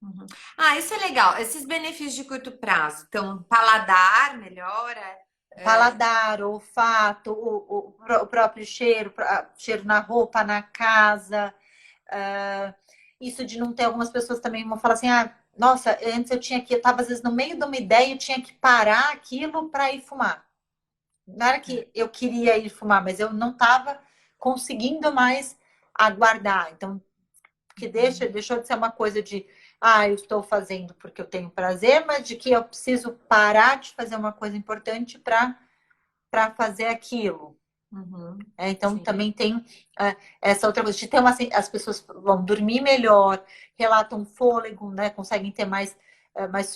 Uhum. Ah, isso é legal. Esses benefícios de curto prazo. Então, paladar melhora. Paladar, olfato, o próprio cheiro, cheiro na roupa, na casa. Isso de não ter algumas pessoas também vão falar assim, nossa, antes eu estava às vezes no meio de uma ideia, eu tinha que parar aquilo para ir fumar. Não era que eu queria ir fumar, mas eu não estava conseguindo mais aguardar. Então, que deixou de ser uma coisa de, eu estou fazendo porque eu tenho prazer, mas de que eu preciso parar de fazer uma coisa importante para fazer aquilo. Uhum. Então, Sim. também tem essa outra coisa, de ter as pessoas vão dormir melhor, relatam fôlego, né? Conseguem ter mais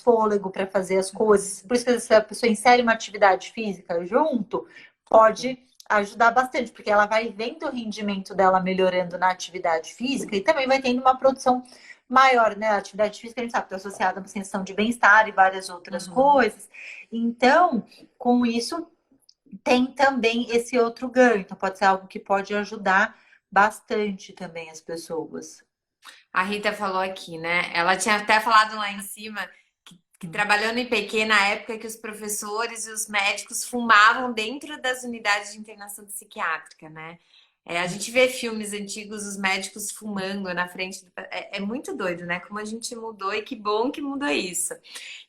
fôlego para fazer as coisas. Por isso que se a pessoa insere uma atividade física junto, pode ajudar bastante, porque ela vai vendo o rendimento dela melhorando na atividade física e também vai tendo uma produção maior, né? A atividade física, a gente sabe, está associada a uma sensação de bem-estar e várias outras coisas. Então, com isso tem também esse outro ganho. Então, pode ser algo que pode ajudar bastante também as pessoas. A Rita falou aqui, né? Ela tinha até falado lá em cima que trabalhou no IPQ na época que os professores e os médicos fumavam dentro das unidades de internação psiquiátrica, né? A gente vê filmes antigos, os médicos fumando na frente. É muito doido, né? Como a gente mudou e que bom que mudou isso.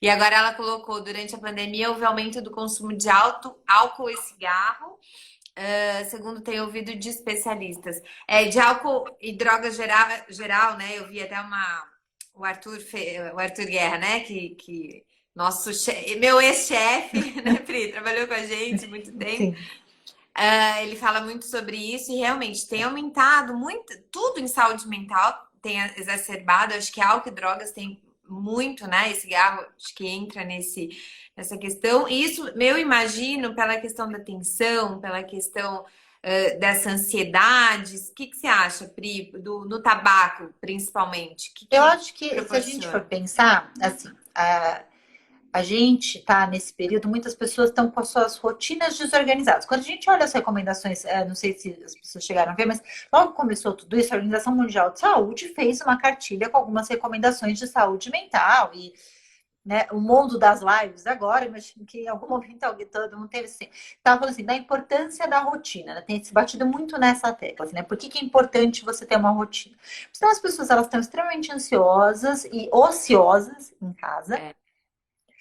E agora ela colocou, durante a pandemia, houve aumento do consumo de álcool e cigarro, segundo tem ouvido de especialistas. De álcool e drogas geral, né? Eu vi até o Arthur Guerra, né? Que meu ex-chefe, né, Pri? Trabalhou com a gente muito tempo. Sim. Ele fala muito sobre isso e realmente tem aumentado muito, tudo em saúde mental tem exacerbado. Acho que álcool e drogas tem muito, né? E cigarro acho que entra nessa questão. E isso, eu imagino, pela questão da tensão, pela questão dessa ansiedade. O que você acha, Pri, no tabaco, principalmente? O Eu que acho que se a gente for proporciona? pensar, assim, a gente está nesse período, muitas pessoas estão com as suas rotinas desorganizadas. Quando a gente olha as recomendações, não sei se as pessoas chegaram a ver, mas logo que começou tudo isso, a Organização Mundial de Saúde fez uma cartilha com algumas recomendações de saúde mental e, né, o mundo das lives agora, imagino que em algum momento todo mundo teve assim, estava falando assim, da importância da rotina, né? Tem se batido muito nessa tecla, assim, né? Por que é importante você ter uma rotina? Porque as pessoas elas estão extremamente ansiosas e ociosas em casa. Né?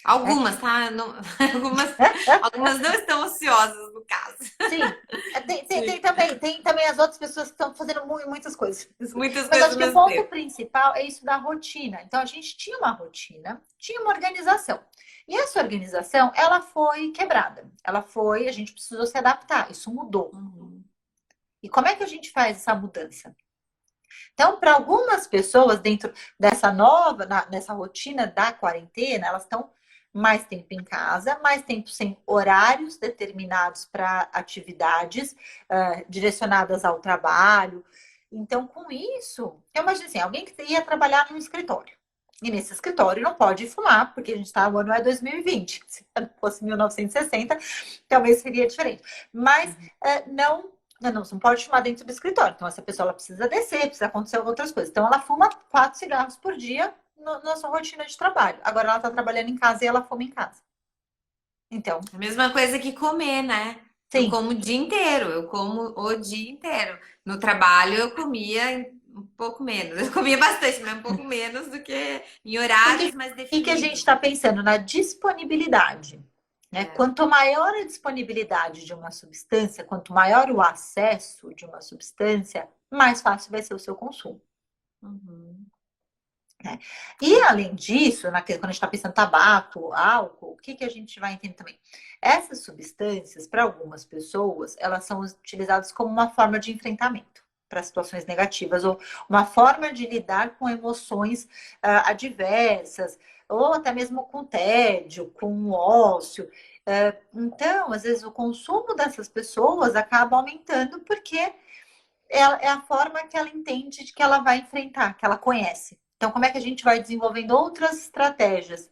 Algumas, tá? Algumas não estão ansiosas, no caso. Sim. Sim. Tem também as outras pessoas que estão fazendo muitas coisas. Muitas Mas coisas acho ao que o mesmo ponto tempo. principal é isso da rotina. Então, a gente tinha uma rotina, tinha uma organização. E essa organização, ela foi quebrada. A gente precisou se adaptar. Isso mudou. Uhum. E como é que a gente faz essa mudança? Então, para algumas pessoas, dentro nessa rotina da quarentena, elas estão mais tempo em casa, mais tempo sem horários determinados para atividades direcionadas ao trabalho. Então, com isso, eu imagino assim, alguém que ia trabalhar num escritório. E nesse escritório não pode fumar, porque a gente está, o ano é 2020. Se fosse 1960, talvez seria diferente. Mas não, você não pode fumar dentro do escritório. Então, essa pessoa ela precisa descer, precisa acontecer outras coisas. Então, ela fuma 4 cigarros por dia na sua rotina de trabalho. Agora, ela está trabalhando em casa e ela fuma em casa. Então, A mesma coisa que comer, né? Eu sim. como o dia inteiro, eu como o dia inteiro. No trabalho eu comia um pouco menos. Eu comia bastante, mas um pouco menos do que em Porque horários mais o que a gente definidos. está pensando? Na disponibilidade. Né? É. Quanto maior a disponibilidade de uma substância, quanto maior o acesso de uma substância, mais fácil vai ser o seu consumo. Uhum. Né? E além disso, quando a gente está pensando em tabaco, álcool, o que a gente vai entender também? Essas substâncias, para algumas pessoas, elas são utilizadas como uma forma de enfrentamento. para situações negativas, ou uma forma de lidar com emoções adversas, ou até mesmo com tédio, com ócio. Então, às vezes, o consumo dessas pessoas acaba aumentando porque é a forma que ela entende de que ela vai enfrentar, que ela conhece. Então, como é que a gente vai desenvolvendo outras estratégias?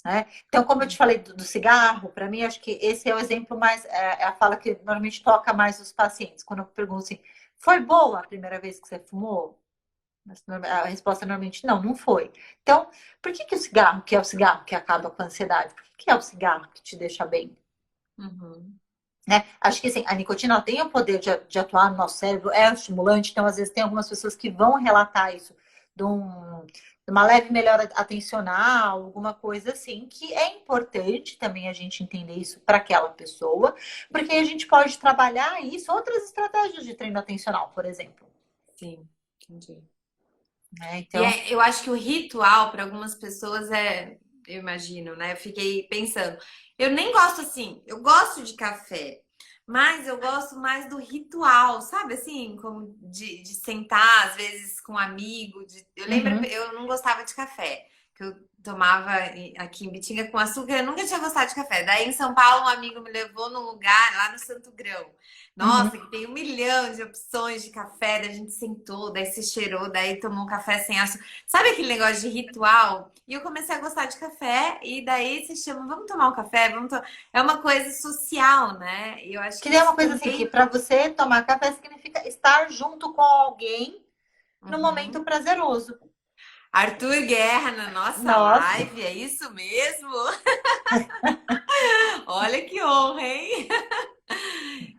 Né? Então, como eu te falei do cigarro, para mim, acho que esse é o exemplo mais, é a fala que normalmente toca mais os pacientes. Quando eu pergunto assim, foi boa a primeira vez que você fumou? A resposta normalmente não foi. Então, por que o cigarro, que é o cigarro que acaba com a ansiedade? Por que é o cigarro que te deixa bem? Uhum. Né? Acho que assim, a nicotina tem o poder de atuar no nosso cérebro, é um estimulante, então às vezes tem algumas pessoas que vão relatar isso de uma leve melhora atencional, alguma coisa assim, que é importante também a gente entender isso para aquela pessoa, porque a gente pode trabalhar isso, outras estratégias de treino atencional, por exemplo. Sim, entendi. Né? E Então, eu acho que o ritual para algumas pessoas eu imagino, né? Eu fiquei pensando, eu nem gosto assim, eu gosto de café, mas eu gosto mais do ritual, sabe? Assim, como de sentar, às vezes, com um amigo. Eu lembro, uhum, eu não gostava de café, que eu tomava aqui em Bitinga com açúcar, eu nunca tinha gostado de café. Daí em São Paulo, um amigo me levou num lugar lá no Santo Grão. uhum. Nossa, que tem 1 milhão de opções de café, daí a gente sentou, daí se cheirou, daí tomou um café sem açúcar. Sabe aquele negócio de ritual? E eu comecei a gostar de café, e daí se chama, vamos tomar um café, É uma coisa social, né? E eu acho Que que é uma isso coisa assim, que também. para você tomar café significa estar junto com alguém no momento Uhum. prazeroso. Arthur Guerra na nossa Nossa. live, é isso mesmo? Olha que honra, hein?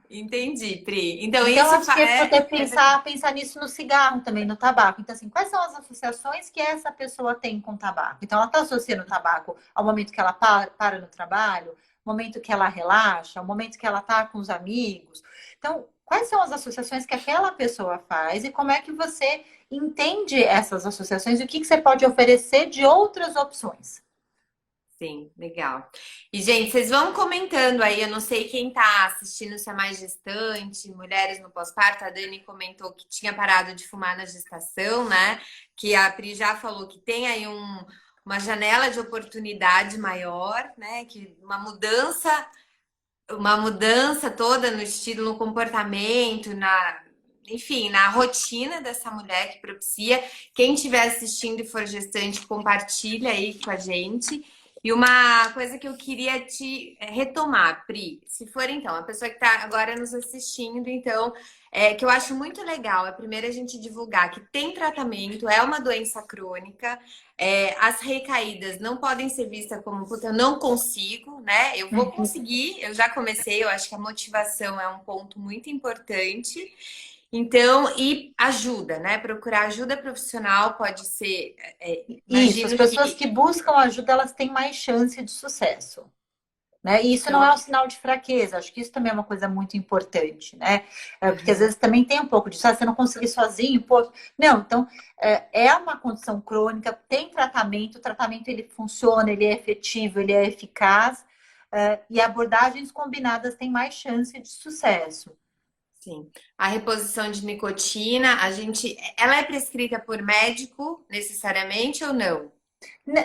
Entendi, Pri. Então, Então, isso acho que é poder é pensar nisso no cigarro também, no tabaco. Então, assim, quais são as associações que essa pessoa tem com o tabaco? Então, ela está associando o tabaco ao momento que ela para no trabalho, momento que ela relaxa, o momento que ela está com os amigos. Então, quais são as associações que aquela pessoa faz e como é que você entende essas associações e o que você pode oferecer de outras opções? Sim, legal. E, gente, vocês vão comentando aí, eu não sei quem tá assistindo, se é mais gestante, mulheres no pós-parto. A Dani comentou que tinha parado de fumar na gestação, né? Que a Pri já falou que tem aí uma janela de oportunidade maior, né? Que uma mudança toda no estilo, no comportamento, enfim, na rotina dessa mulher que propicia. Quem estiver assistindo e for gestante, compartilha aí com a gente. E uma coisa que eu queria te retomar, Pri, se for então, a pessoa que está agora nos assistindo, então, que eu acho muito legal, é primeiro a gente divulgar que tem tratamento, é uma doença crônica, as recaídas não podem ser vistas como, puta, eu não consigo, né? Eu vou Uhum. conseguir, eu já comecei, eu acho que a motivação é um ponto muito importante. Então, e ajuda, né? Procurar ajuda profissional pode ser, Isso, as imagino pessoas que. que buscam ajuda, elas têm mais chance de sucesso. Né? E isso não Então, é um sinal de fraqueza, acho que isso também é uma coisa muito importante, né? Porque às uhum, vezes também tem um pouco disso, você não conseguir sozinho, pô. Não, então é uma condição crônica, tem tratamento, o tratamento ele funciona, ele é efetivo, ele é eficaz, e abordagens combinadas têm mais chance de sucesso. sim. A reposição de nicotina, ela é prescrita por médico necessariamente ou não?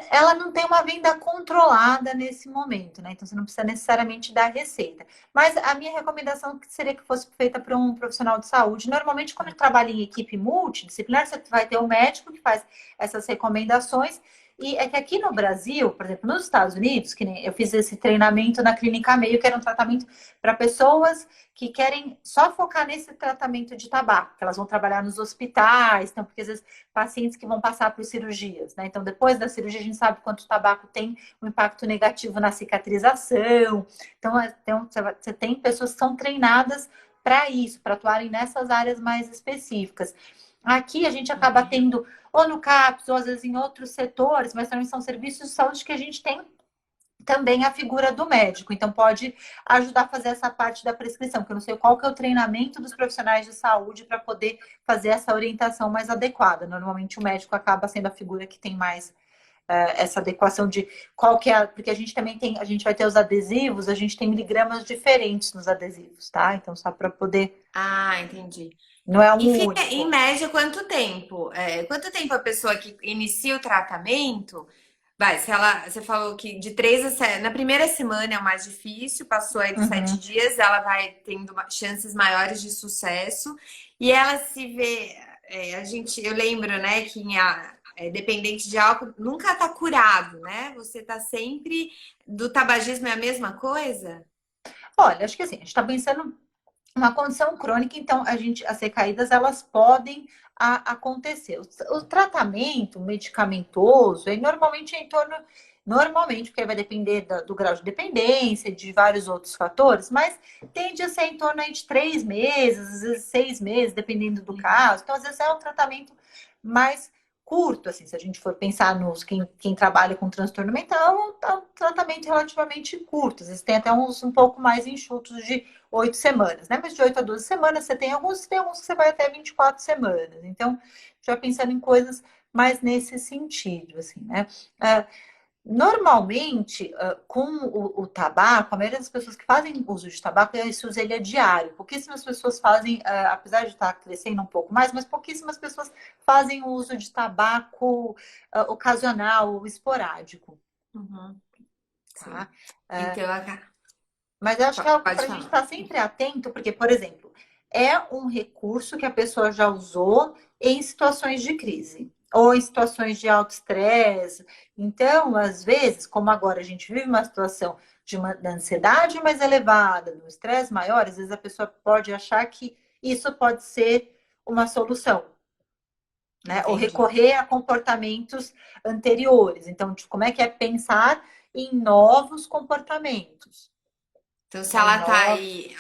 Ela não tem uma venda controlada nesse momento, né? Então você não precisa necessariamente dar receita. Mas a minha recomendação seria que fosse feita para um profissional de saúde. Normalmente, quando trabalha em equipe multidisciplinar, você vai ter um médico que faz essas recomendações. E é que aqui no Brasil, por exemplo, nos Estados Unidos, que nem eu fiz esse treinamento na Clínica Meio, que era um tratamento para pessoas que querem só focar nesse tratamento de tabaco, que elas vão trabalhar nos hospitais, então, porque às vezes pacientes que vão passar por cirurgias, né? Então, depois da cirurgia, a gente sabe quanto o tabaco tem um impacto negativo na cicatrização. Então você tem pessoas que são treinadas para isso, para atuarem nessas áreas mais específicas. Aqui a gente acaba tendo, ou no CAPS, ou às vezes em outros setores, mas também são serviços de saúde que a gente tem também a figura do médico. Então, pode ajudar a fazer essa parte da prescrição, que eu não sei qual que é o treinamento dos profissionais de saúde para poder fazer essa orientação mais adequada. Normalmente, o médico acaba sendo a figura que tem mais essa adequação de qual que é, porque a gente também tem, a gente vai ter os adesivos, a gente tem miligramas diferentes nos adesivos, tá? Então, só para poder, Ah, entendi. não é E um fica, em único. média, quanto tempo? Quanto tempo a pessoa que inicia o tratamento vai? Se ela, você falou que de 3 a 7, na primeira semana é o mais difícil, passou aí dos Uhum. 7 dias, ela vai tendo chances maiores de sucesso. E ela se vê, eu lembro, né, que dependente de álcool nunca tá curado, né? Você tá sempre, do tabagismo é a mesma coisa? Olha, acho que assim, a gente está pensando uma condição crônica, então as recaídas elas podem acontecer. O tratamento medicamentoso, normalmente é em torno, normalmente, porque vai depender do grau de dependência, de vários outros fatores, mas tende a ser em torno aí de 3 meses, às vezes 6 meses, dependendo do caso. Então, às vezes é um tratamento mais curto, assim, se a gente for pensar nos quem trabalha com transtorno mental, é um tratamento relativamente curto. Às vezes tem até uns um pouco mais enxutos de 8 semanas, né? Mas de 8 a 12 semanas, tem alguns que você vai até 24 semanas. Então, já pensando em coisas mais nesse sentido, assim, né? Normalmente, com o tabaco, a maioria das pessoas que fazem uso de tabaco, isso usa ele é diário. Pouquíssimas pessoas fazem, apesar de estar crescendo um pouco mais, mas pouquíssimas pessoas fazem o uso de tabaco ocasional ou esporádico, Uhum, sim. tá? Uh, Então, Mas eu acho que é algo pode para a gente falar. estar sempre atento, porque, por exemplo, é um recurso que a pessoa já usou em situações de crise ou em situações de alto estresse. Então, às vezes, como agora a gente vive uma situação de uma da ansiedade mais elevada, do estresse maior, às vezes a pessoa pode achar que isso pode ser uma solução, né? Ou Entendi. recorrer a comportamentos anteriores. Então, tipo, como é que é pensar em novos comportamentos? Então, se Né? Em ela tá novos. aí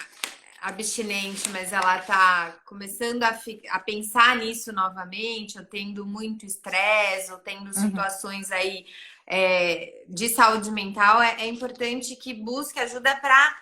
abstinente, mas ela tá começando a pensar nisso novamente, ou tendo muito estresse, ou tendo Uhum. situações aí de saúde mental, é importante que busque ajuda para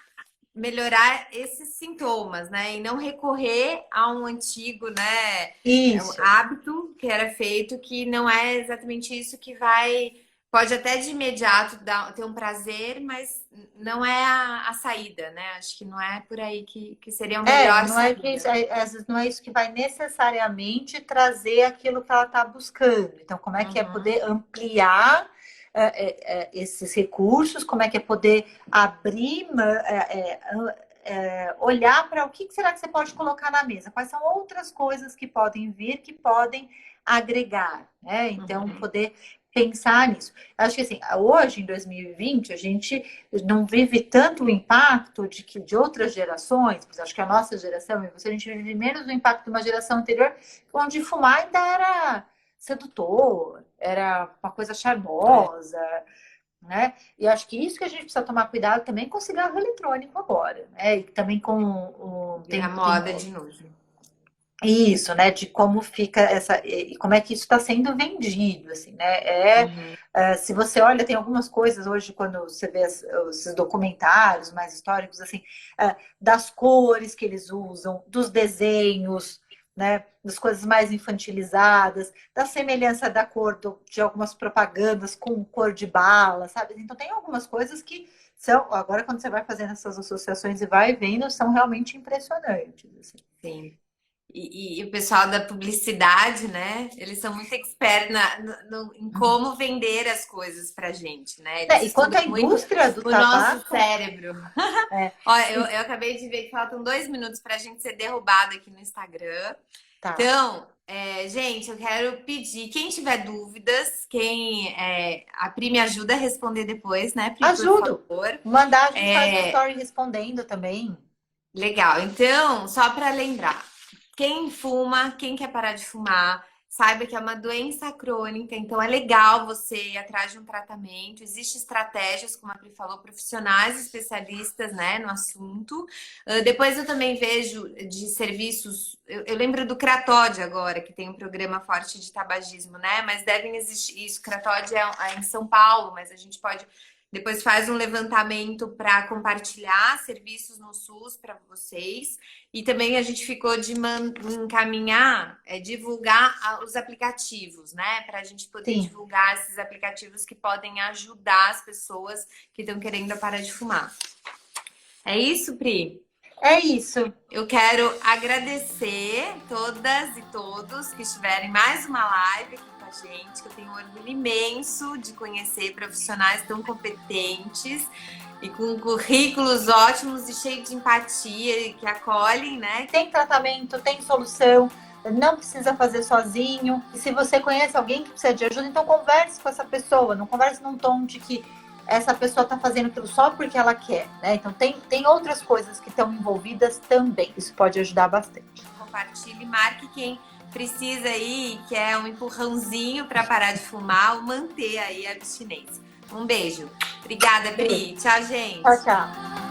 melhorar esses sintomas, né? E não recorrer a um antigo, né, um Isso. hábito que era feito, que não é exatamente isso que vai. Pode até de imediato ter um prazer, mas não é a saída, né? Acho que não é por aí que seria a melhor Não é que isso, saída. às vezes não é isso que vai necessariamente trazer aquilo que ela está buscando. Então, como é que é Uhum, poder ampliar esses recursos? Como é que é poder abrir, olhar para o que será que você pode colocar na mesa? Quais são outras coisas que podem vir, que podem agregar, né? Então, uhum. poder pensar nisso. Acho que assim, hoje, em 2020, a gente não vive tanto o impacto de outras gerações, porque acho que a nossa geração e você, a gente vive menos o impacto de uma geração anterior, onde fumar ainda era sedutor, era uma coisa É, charmosa, né? E acho que isso que a gente precisa tomar cuidado também com o cigarro eletrônico agora, né? E também com vem a moda de novo. isso, né? De como fica essa e como é que isso está sendo vendido, assim, né? Uhum. Se você olha, tem algumas coisas hoje quando você vê esses documentários mais históricos, assim, das cores que eles usam, dos desenhos, né? Das coisas mais infantilizadas, da semelhança da cor de algumas propagandas com cor de bala, sabe? Então tem algumas coisas que são, agora quando você vai fazendo essas associações e vai vendo, são realmente impressionantes, assim. Sim. E o pessoal da publicidade, né? Eles são muito expert em como vender as coisas pra gente, né? Eles E quanto estudam à muito indústria do o nosso tabaco, cérebro. é, Olha, eu acabei de ver que faltam 2 minutos pra gente ser derrubado aqui no Instagram. tá. Então, gente, eu quero pedir, quem tiver dúvidas, a Pri me ajuda a responder depois, né, Pri, por Ajudo. favor. Mandar, a gente faz um É, story respondendo também. Legal. Então, só para lembrar, quem fuma, quem quer parar de fumar, saiba que é uma doença crônica, então é legal você ir atrás de um tratamento. Existem estratégias, como a Pri falou, profissionais especialistas, né, no assunto. Depois eu também vejo de serviços, eu lembro do Cratode agora, que tem um programa forte de tabagismo, né? Mas devem existir isso. Cratode é em São Paulo, mas a gente pode depois faz um levantamento para compartilhar serviços no SUS para vocês. E também a gente ficou de encaminhar, divulgar os aplicativos, né? Para a gente poder Sim, divulgar esses aplicativos que podem ajudar as pessoas que estão querendo parar de fumar. É isso, Pri? é isso. Eu quero agradecer todas e todos que estiverem em mais uma live aqui com a gente, que eu tenho um orgulho imenso de conhecer profissionais tão competentes e com currículos ótimos e cheios de empatia, que acolhem, né? Tem tratamento, tem solução, não precisa fazer sozinho. E se você conhece alguém que precisa de ajuda, então converse com essa pessoa, não converse num tom de que essa pessoa está fazendo aquilo só porque ela quer, né? Então tem outras coisas que estão envolvidas também. Isso pode ajudar bastante. Compartilhe, marque quem precisa aí, que é um empurrãozinho para parar de fumar ou manter aí a abstinência. Um beijo. Obrigada, Pri. Tchau, gente. Tchau, tchau.